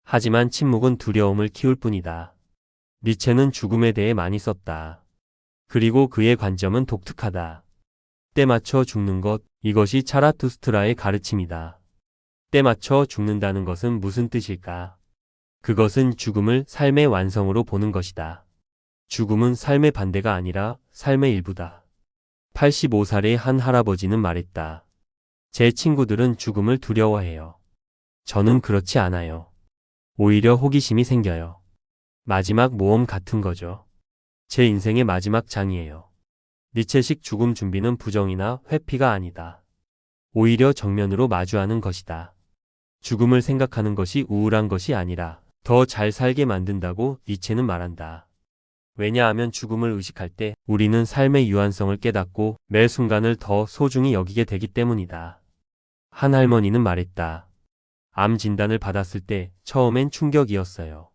하지만 침묵은 두려움을 키울 뿐이다. 니체는 죽음에 대해 많이 썼다. 그리고 그의 관점은 독특하다. 때 맞춰 죽는 것, 이것이 차라투스트라의 가르침이다. 때 맞춰 죽는다는 것은 무슨 뜻일까? 그것은 죽음을 삶의 완성으로 보는 것이다. 죽음은 삶의 반대가 아니라 삶의 일부다. 85살의 한 할아버지는 말했다. 제 친구들은 죽음을 두려워해요. 저는 그렇지 않아요. 오히려 호기심이 생겨요. 마지막 모험 같은 거죠. 제 인생의 마지막 장이에요. 니체식 죽음 준비는 부정이나 회피가 아니다. 오히려 정면으로 마주하는 것이다. 죽음을 생각하는 것이 우울한 것이 아니라 더 잘 살게 만든다고 니체는 말한다. 왜냐하면 죽음을 의식할 때 우리는 삶의 유한성을 깨닫고 매 순간을 더 소중히 여기게 되기 때문이다. 한 할머니는 말했다. 암 진단을 받았을 때 처음엔 충격이었어요.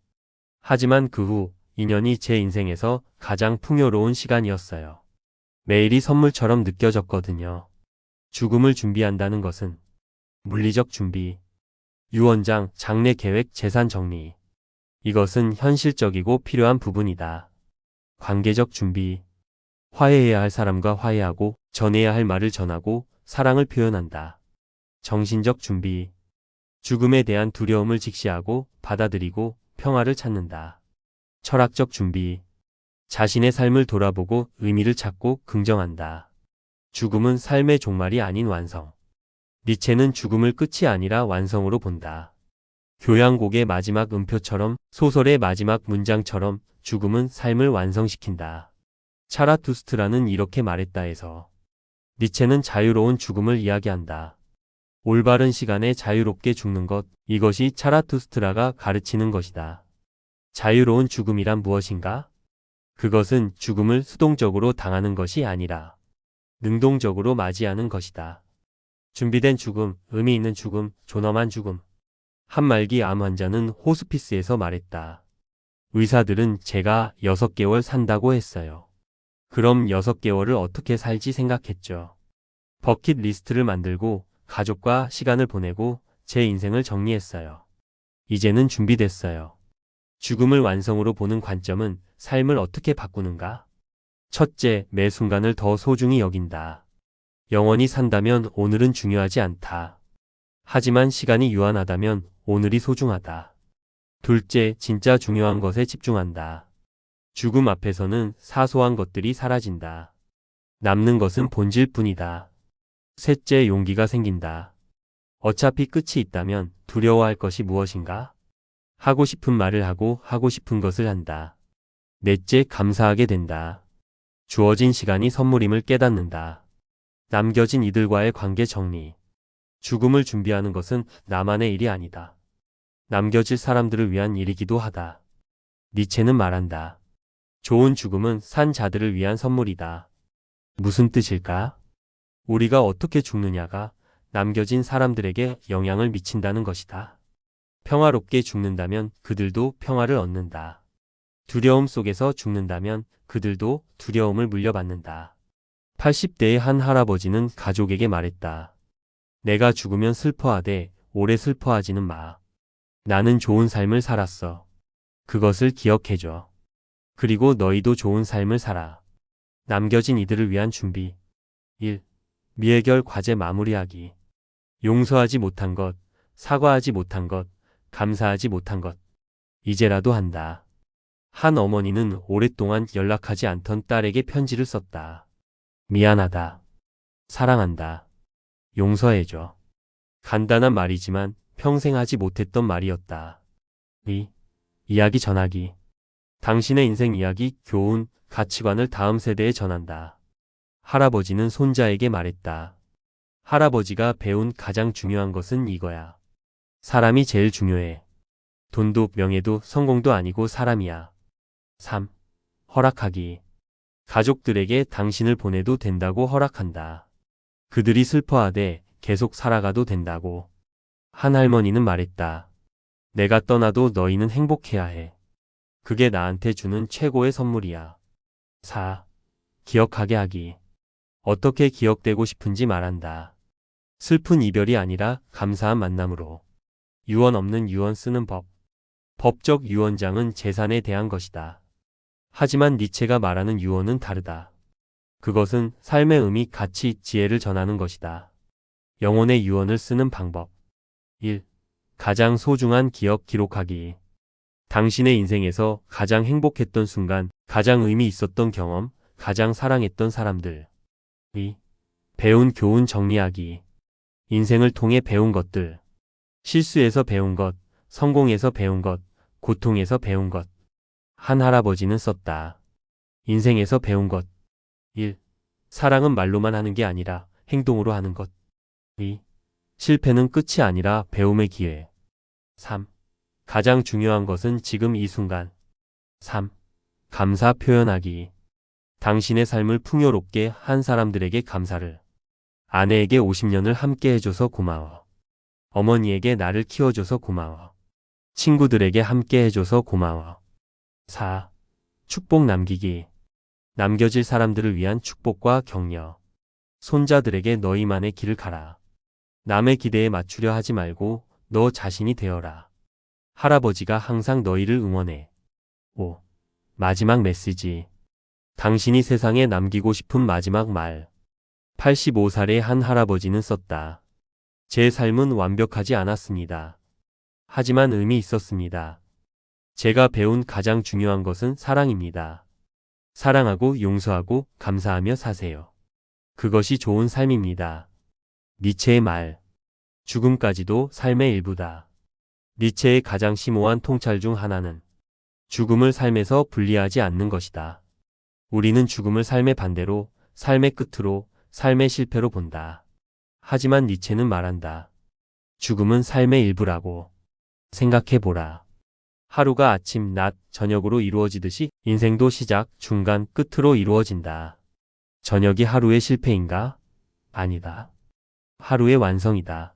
하지만 그 후 2년이 제 인생에서 가장 풍요로운 시간이었어요. 매일이 선물처럼 느껴졌거든요. 죽음을 준비한다는 것은 물리적 준비, 유언장, 장례 계획, 재산 정리. 이것은 현실적이고 필요한 부분이다. 관계적 준비, 화해해야 할 사람과 화해하고 전해야 할 말을 전하고 사랑을 표현한다. 정신적 준비, 죽음에 대한 두려움을 직시하고 받아들이고 평화를 찾는다. 철학적 준비, 자신의 삶을 돌아보고 의미를 찾고 긍정한다. 죽음은 삶의 종말이 아닌 완성. 니체는 죽음을 끝이 아니라 완성으로 본다. 교향곡의 마지막 음표처럼, 소설의 마지막 문장처럼 죽음은 삶을 완성시킨다. 차라투스트라는 이렇게 말했다 해서 니체는 자유로운 죽음을 이야기한다. 올바른 시간에 자유롭게 죽는 것, 이것이 차라투스트라가 가르치는 것이다. 자유로운 죽음이란 무엇인가? 그것은 죽음을 수동적으로 당하는 것이 아니라 능동적으로 맞이하는 것이다. 준비된 죽음, 의미 있는 죽음, 존엄한 죽음. 한말기 암 환자는 호스피스에서 말했다. 의사들은 제가 6개월 산다고 했어요. 그럼 6개월을 어떻게 살지 생각했죠. 버킷리스트를 만들고 가족과 시간을 보내고 제 인생을 정리했어요. 이제는 준비됐어요. 죽음을 완성으로 보는 관점은 삶을 어떻게 바꾸는가? 첫째, 매 순간을 더 소중히 여긴다. 영원히 산다면 오늘은 중요하지 않다. 하지만 시간이 유한하다면 오늘이 소중하다. 둘째, 진짜 중요한 것에 집중한다. 죽음 앞에서는 사소한 것들이 사라진다. 남는 것은 본질 뿐이다. 셋째, 용기가 생긴다. 어차피 끝이 있다면 두려워할 것이 무엇인가? 하고 싶은 말을 하고 하고 싶은 것을 한다. 넷째, 감사하게 된다. 주어진 시간이 선물임을 깨닫는다. 남겨진 이들과의 관계 정리. 죽음을 준비하는 것은 나만의 일이 아니다. 남겨질 사람들을 위한 일이기도 하다. 니체는 말한다. 좋은 죽음은 산 자들을 위한 선물이다. 무슨 뜻일까? 우리가 어떻게 죽느냐가 남겨진 사람들에게 영향을 미친다는 것이다. 평화롭게 죽는다면 그들도 평화를 얻는다. 두려움 속에서 죽는다면 그들도 두려움을 물려받는다. 80대의 한 할아버지는 가족에게 말했다. 내가 죽으면 슬퍼하되 오래 슬퍼하지는 마. 나는 좋은 삶을 살았어. 그것을 기억해줘. 그리고 너희도 좋은 삶을 살아. 남겨진 이들을 위한 준비. 1. 미해결 과제 마무리하기. 용서하지 못한 것, 사과하지 못한 것, 감사하지 못한 것. 이제라도 한다. 한 어머니는 오랫동안 연락하지 않던 딸에게 편지를 썼다. 미안하다. 사랑한다. 용서해줘. 간단한 말이지만 평생 하지 못했던 말이었다. 2. 이야기 전하기. 당신의 인생 이야기, 교훈, 가치관을 다음 세대에 전한다. 할아버지는 손자에게 말했다. 할아버지가 배운 가장 중요한 것은 이거야. 사람이 제일 중요해. 돈도 명예도 성공도 아니고 사람이야. 3. 허락하기. 가족들에게 당신을 보내도 된다고 허락한다. 그들이 슬퍼하되 계속 살아가도 된다고. 한 할머니는 말했다. 내가 떠나도 너희는 행복해야 해. 그게 나한테 주는 최고의 선물이야. 4. 기억하게 하기. 어떻게 기억되고 싶은지 말한다. 슬픈 이별이 아니라 감사한 만남으로. 유언 없는 유언 쓰는 법. 법적 유언장은 재산에 대한 것이다. 하지만 니체가 말하는 유언은 다르다. 그것은 삶의 의미, 가치, 지혜를 전하는 것이다. 영혼의 유언을 쓰는 방법. 1. 가장 소중한 기억 기록하기. 당신의 인생에서 가장 행복했던 순간, 가장 의미 있었던 경험, 가장 사랑했던 사람들. 2. 배운 교훈 정리하기. 인생을 통해 배운 것들. 실수에서 배운 것, 성공에서 배운 것, 고통에서 배운 것. 한 할아버지는 썼다. 인생에서 배운 것. 1. 사랑은 말로만 하는 게 아니라 행동으로 하는 것. 2. 실패는 끝이 아니라 배움의 기회. 3. 가장 중요한 것은 지금 이 순간. 3. 감사 표현하기. 당신의 삶을 풍요롭게 한 사람들에게 감사를. 아내에게 50년을 함께 해줘서 고마워. 어머니에게 나를 키워줘서 고마워. 친구들에게 함께 해줘서 고마워. 4. 축복 남기기. 남겨질 사람들을 위한 축복과 격려. 손자들에게 너희만의 길을 가라. 남의 기대에 맞추려 하지 말고 너 자신이 되어라. 할아버지가 항상 너희를 응원해. 5. 마지막 메시지. 당신이 세상에 남기고 싶은 마지막 말. 85살의 한 할아버지는 썼다. 제 삶은 완벽하지 않았습니다. 하지만 의미 있었습니다. 제가 배운 가장 중요한 것은 사랑입니다. 사랑하고 용서하고 감사하며 사세요. 그것이 좋은 삶입니다. 니체의 말. 죽음까지도 삶의 일부다. 니체의 가장 심오한 통찰 중 하나는 죽음을 삶에서 분리하지 않는 것이다. 우리는 죽음을 삶의 반대로, 삶의 끝으로, 삶의 실패로 본다. 하지만 니체는 말한다. 죽음은 삶의 일부라고. 생각해보라. 하루가 아침, 낮, 저녁으로 이루어지듯이 인생도 시작, 중간, 끝으로 이루어진다. 저녁이 하루의 실패인가? 아니다. 하루의 완성이다.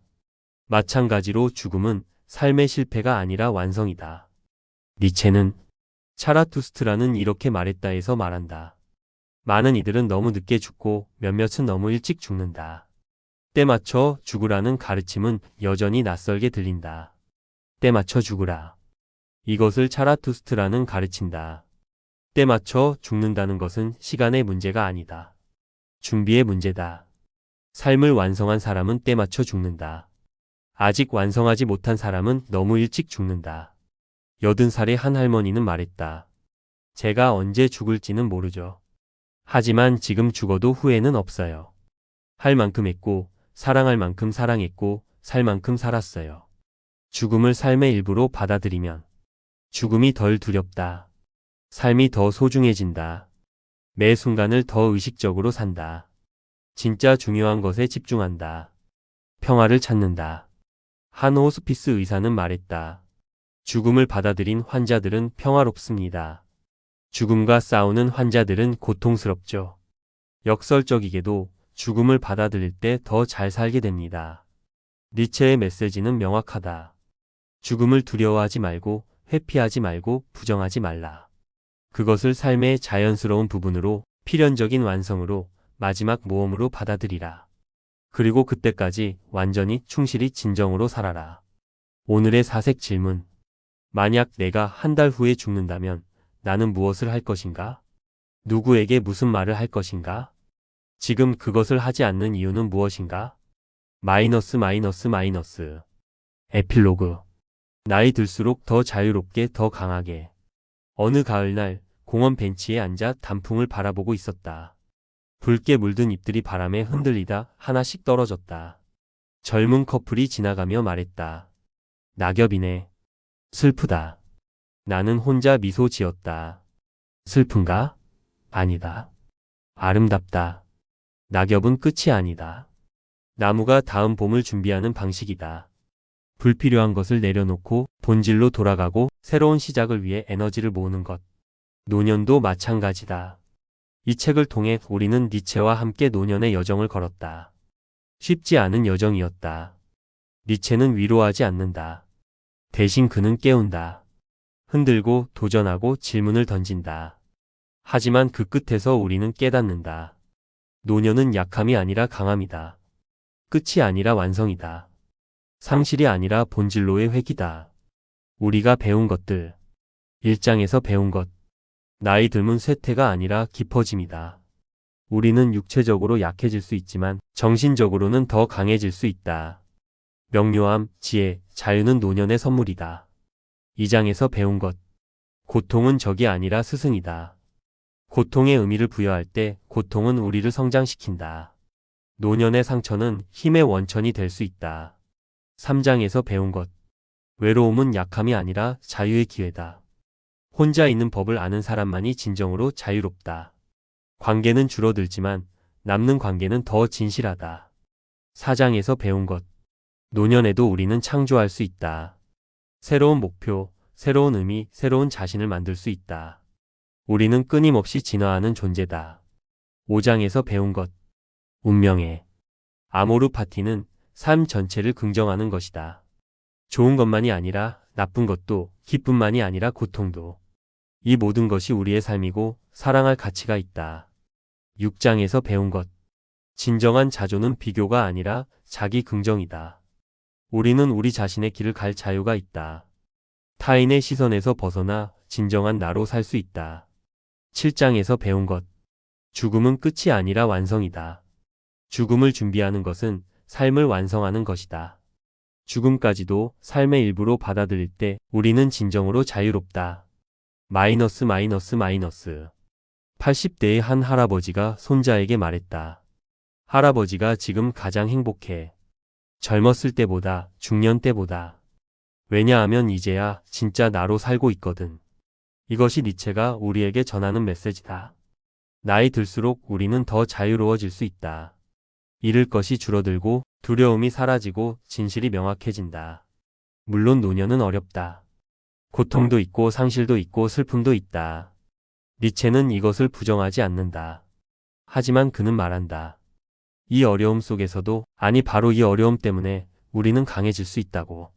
마찬가지로 죽음은 삶의 실패가 아니라 완성이다. 니체는 차라투스트라는 이렇게 말했다에서 말한다. 많은 이들은 너무 늦게 죽고 몇몇은 너무 일찍 죽는다. 때 맞춰 죽으라는 가르침은 여전히 낯설게 들린다. 때 맞춰 죽으라. 이것을 차라투스트라는 가르친다. 때 맞춰 죽는다는 것은 시간의 문제가 아니다. 준비의 문제다. 삶을 완성한 사람은 때 맞춰 죽는다. 아직 완성하지 못한 사람은 너무 일찍 죽는다. 80살의 한 할머니는 말했다. 제가 언제 죽을지는 모르죠. 하지만 지금 죽어도 후회는 없어요. 할 만큼 했고, 사랑할 만큼 사랑했고, 살 만큼 살았어요. 죽음을 삶의 일부로 받아들이면 죽음이 덜 두렵다. 삶이 더 소중해진다. 매 순간을 더 의식적으로 산다. 진짜 중요한 것에 집중한다. 평화를 찾는다. 한 호스피스 의사는 말했다. 죽음을 받아들인 환자들은 평화롭습니다. 죽음과 싸우는 환자들은 고통스럽죠. 역설적이게도 죽음을 받아들일 때 더 잘 살게 됩니다. 니체의 메시지는 명확하다. 죽음을 두려워하지 말고, 회피하지 말고, 부정하지 말라. 그것을 삶의 자연스러운 부분으로, 필연적인 완성으로, 마지막 모험으로 받아들이라. 그리고 그때까지 완전히 충실히 진정으로 살아라. 오늘의 사색 질문. 만약 내가 한 달 후에 죽는다면 나는 무엇을 할 것인가? 누구에게 무슨 말을 할 것인가? 지금 그것을 하지 않는 이유는 무엇인가? 마이너스 마이너스 마이너스. 에필로그. 나이 들수록 더 자유롭게 더 강하게. 어느 가을날 공원 벤치에 앉아 단풍을 바라보고 있었다. 붉게 물든 잎들이 바람에 흔들리다 하나씩 떨어졌다. 젊은 커플이 지나가며 말했다. 낙엽이네. 슬프다. 나는 혼자 미소 지었다. 슬픈가? 아니다. 아름답다. 낙엽은 끝이 아니다. 나무가 다음 봄을 준비하는 방식이다. 불필요한 것을 내려놓고 본질로 돌아가고 새로운 시작을 위해 에너지를 모으는 것. 노년도 마찬가지다. 이 책을 통해 우리는 니체와 함께 노년의 여정을 걸었다. 쉽지 않은 여정이었다. 니체는 위로하지 않는다. 대신 그는 깨운다. 흔들고 도전하고 질문을 던진다. 하지만 그 끝에서 우리는 깨닫는다. 노년은 약함이 아니라 강함이다. 끝이 아니라 완성이다. 상실이 아니라 본질로의 회귀다. 우리가 배운 것들. 일장에서 배운 것. 나이 들면 쇠퇴가 아니라 깊어짐이다. 우리는 육체적으로 약해질 수 있지만 정신적으로는 더 강해질 수 있다. 명료함, 지혜, 자유는 노년의 선물이다. 2장에서 배운 것. 고통은 적이 아니라 스승이다. 고통의 의미를 부여할 때 고통은 우리를 성장시킨다. 노년의 상처는 힘의 원천이 될 수 있다. 3장에서 배운 것. 외로움은 약함이 아니라 자유의 기회다. 혼자 있는 법을 아는 사람만이 진정으로 자유롭다. 관계는 줄어들지만 남는 관계는 더 진실하다. 4장에서 배운 것. 노년에도 우리는 창조할 수 있다. 새로운 목표, 새로운 의미, 새로운 자신을 만들 수 있다. 우리는 끊임없이 진화하는 존재다. 5장에서 배운 것. 운명의 아모르 파티는 삶 전체를 긍정하는 것이다. 좋은 것만이 아니라 나쁜 것도, 기쁨만이 아니라 고통도. 이 모든 것이 우리의 삶이고 사랑할 가치가 있다. 6장에서 배운 것. 진정한 자조는 비교가 아니라 자기 긍정이다. 우리는 우리 자신의 길을 갈 자유가 있다. 타인의 시선에서 벗어나 진정한 나로 살 수 있다. 7장에서 배운 것. 죽음은 끝이 아니라 완성이다. 죽음을 준비하는 것은 삶을 완성하는 것이다. 죽음까지도 삶의 일부로 받아들일 때 우리는 진정으로 자유롭다. 마이너스. 80대의 한 할아버지가 손자에게 말했다. 할아버지가 지금 가장 행복해. 젊었을 때보다, 중년 때보다. 왜냐하면 이제야 진짜 나로 살고 있거든. 이것이 니체가 우리에게 전하는 메시지다. 나이 들수록 우리는 더 자유로워질 수 있다. 잃을 것이 줄어들고 두려움이 사라지고 진실이 명확해진다. 물론 노년은 어렵다. 고통도 있고 상실도 있고 슬픔도 있다. 니체는 이것을 부정하지 않는다. 하지만 그는 말한다. 이 어려움 속에서도, 아니 바로 이 어려움 때문에 우리는 강해질 수 있다고.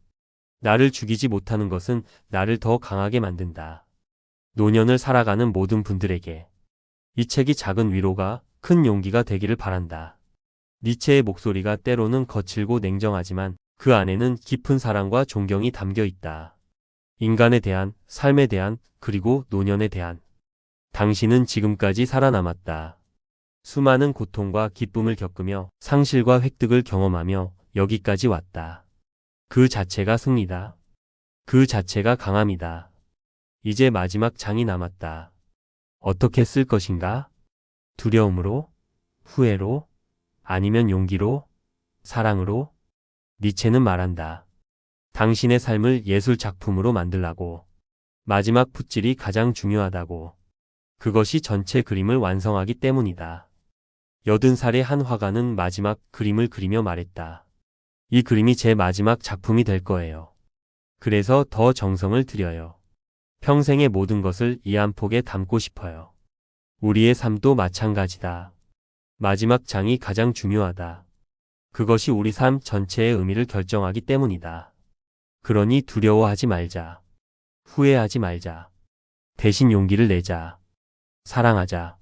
나를 죽이지 못하는 것은 나를 더 강하게 만든다. 노년을 살아가는 모든 분들에게 이 책이 작은 위로가, 큰 용기가 되기를 바란다. 니체의 목소리가 때로는 거칠고 냉정하지만 그 안에는 깊은 사랑과 존경이 담겨 있다. 인간에 대한, 삶에 대한, 그리고 노년에 대한. 당신은 지금까지 살아남았다. 수많은 고통과 기쁨을 겪으며 상실과 획득을 경험하며 여기까지 왔다. 그 자체가 승리다. 그 자체가 강함이다. 이제 마지막 장이 남았다. 어떻게 쓸 것인가? 두려움으로? 후회로? 아니면 용기로? 사랑으로? 니체는 말한다. 당신의 삶을 예술 작품으로 만들라고. 마지막 붓질이 가장 중요하다고. 그것이 전체 그림을 완성하기 때문이다. 80살의 한 화가는 마지막 그림을 그리며 말했다. 이 그림이 제 마지막 작품이 될 거예요. 그래서 더 정성을 들여요. 평생의 모든 것을 이 한 폭에 담고 싶어요. 우리의 삶도 마찬가지다. 마지막 장이 가장 중요하다. 그것이 우리 삶 전체의 의미를 결정하기 때문이다. 그러니 두려워하지 말자. 후회하지 말자. 대신 용기를 내자. 사랑하자.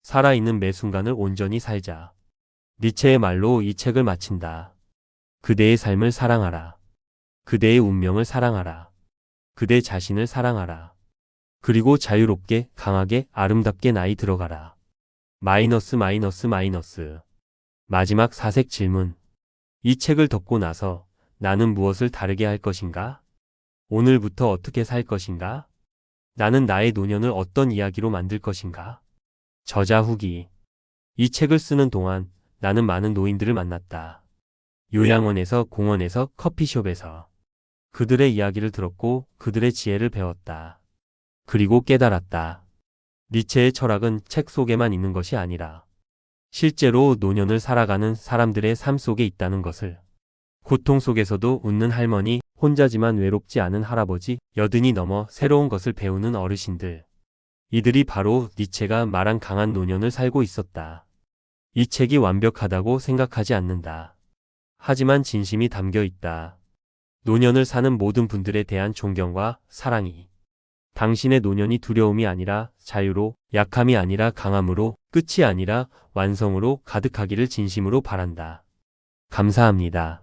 살아있는 매 순간을 온전히 살자. 니체의 말로 이 책을 마친다. 그대의 삶을 사랑하라. 그대의 운명을 사랑하라. 그대 자신을 사랑하라. 그리고 자유롭게, 강하게, 아름답게 나이 들어가라. 마이너스. 마지막 사색 질문. 이 책을 덮고 나서 나는 무엇을 다르게 할 것인가? 오늘부터 어떻게 살 것인가? 나는 나의 노년을 어떤 이야기로 만들 것인가? 저자 후기. 이 책을 쓰는 동안 나는 많은 노인들을 만났다. 요양원에서, 공원에서, 커피숍에서. 그들의 이야기를 들었고 그들의 지혜를 배웠다. 그리고 깨달았다. 니체의 철학은 책 속에만 있는 것이 아니라 실제로 노년을 살아가는 사람들의 삶 속에 있다는 것을. 고통 속에서도 웃는 할머니, 혼자지만 외롭지 않은 할아버지, 80이 넘어 새로운 것을 배우는 어르신들. 이들이 바로 니체가 말한 강한 노년을 살고 있었다. 이 책이 완벽하다고 생각하지 않는다. 하지만 진심이 담겨 있다. 노년을 사는 모든 분들에 대한 존경과 사랑이. 당신의 노년이 두려움이 아니라 자유로, 약함이 아니라 강함으로, 끝이 아니라 완성으로 가득하기를 진심으로 바란다. 감사합니다.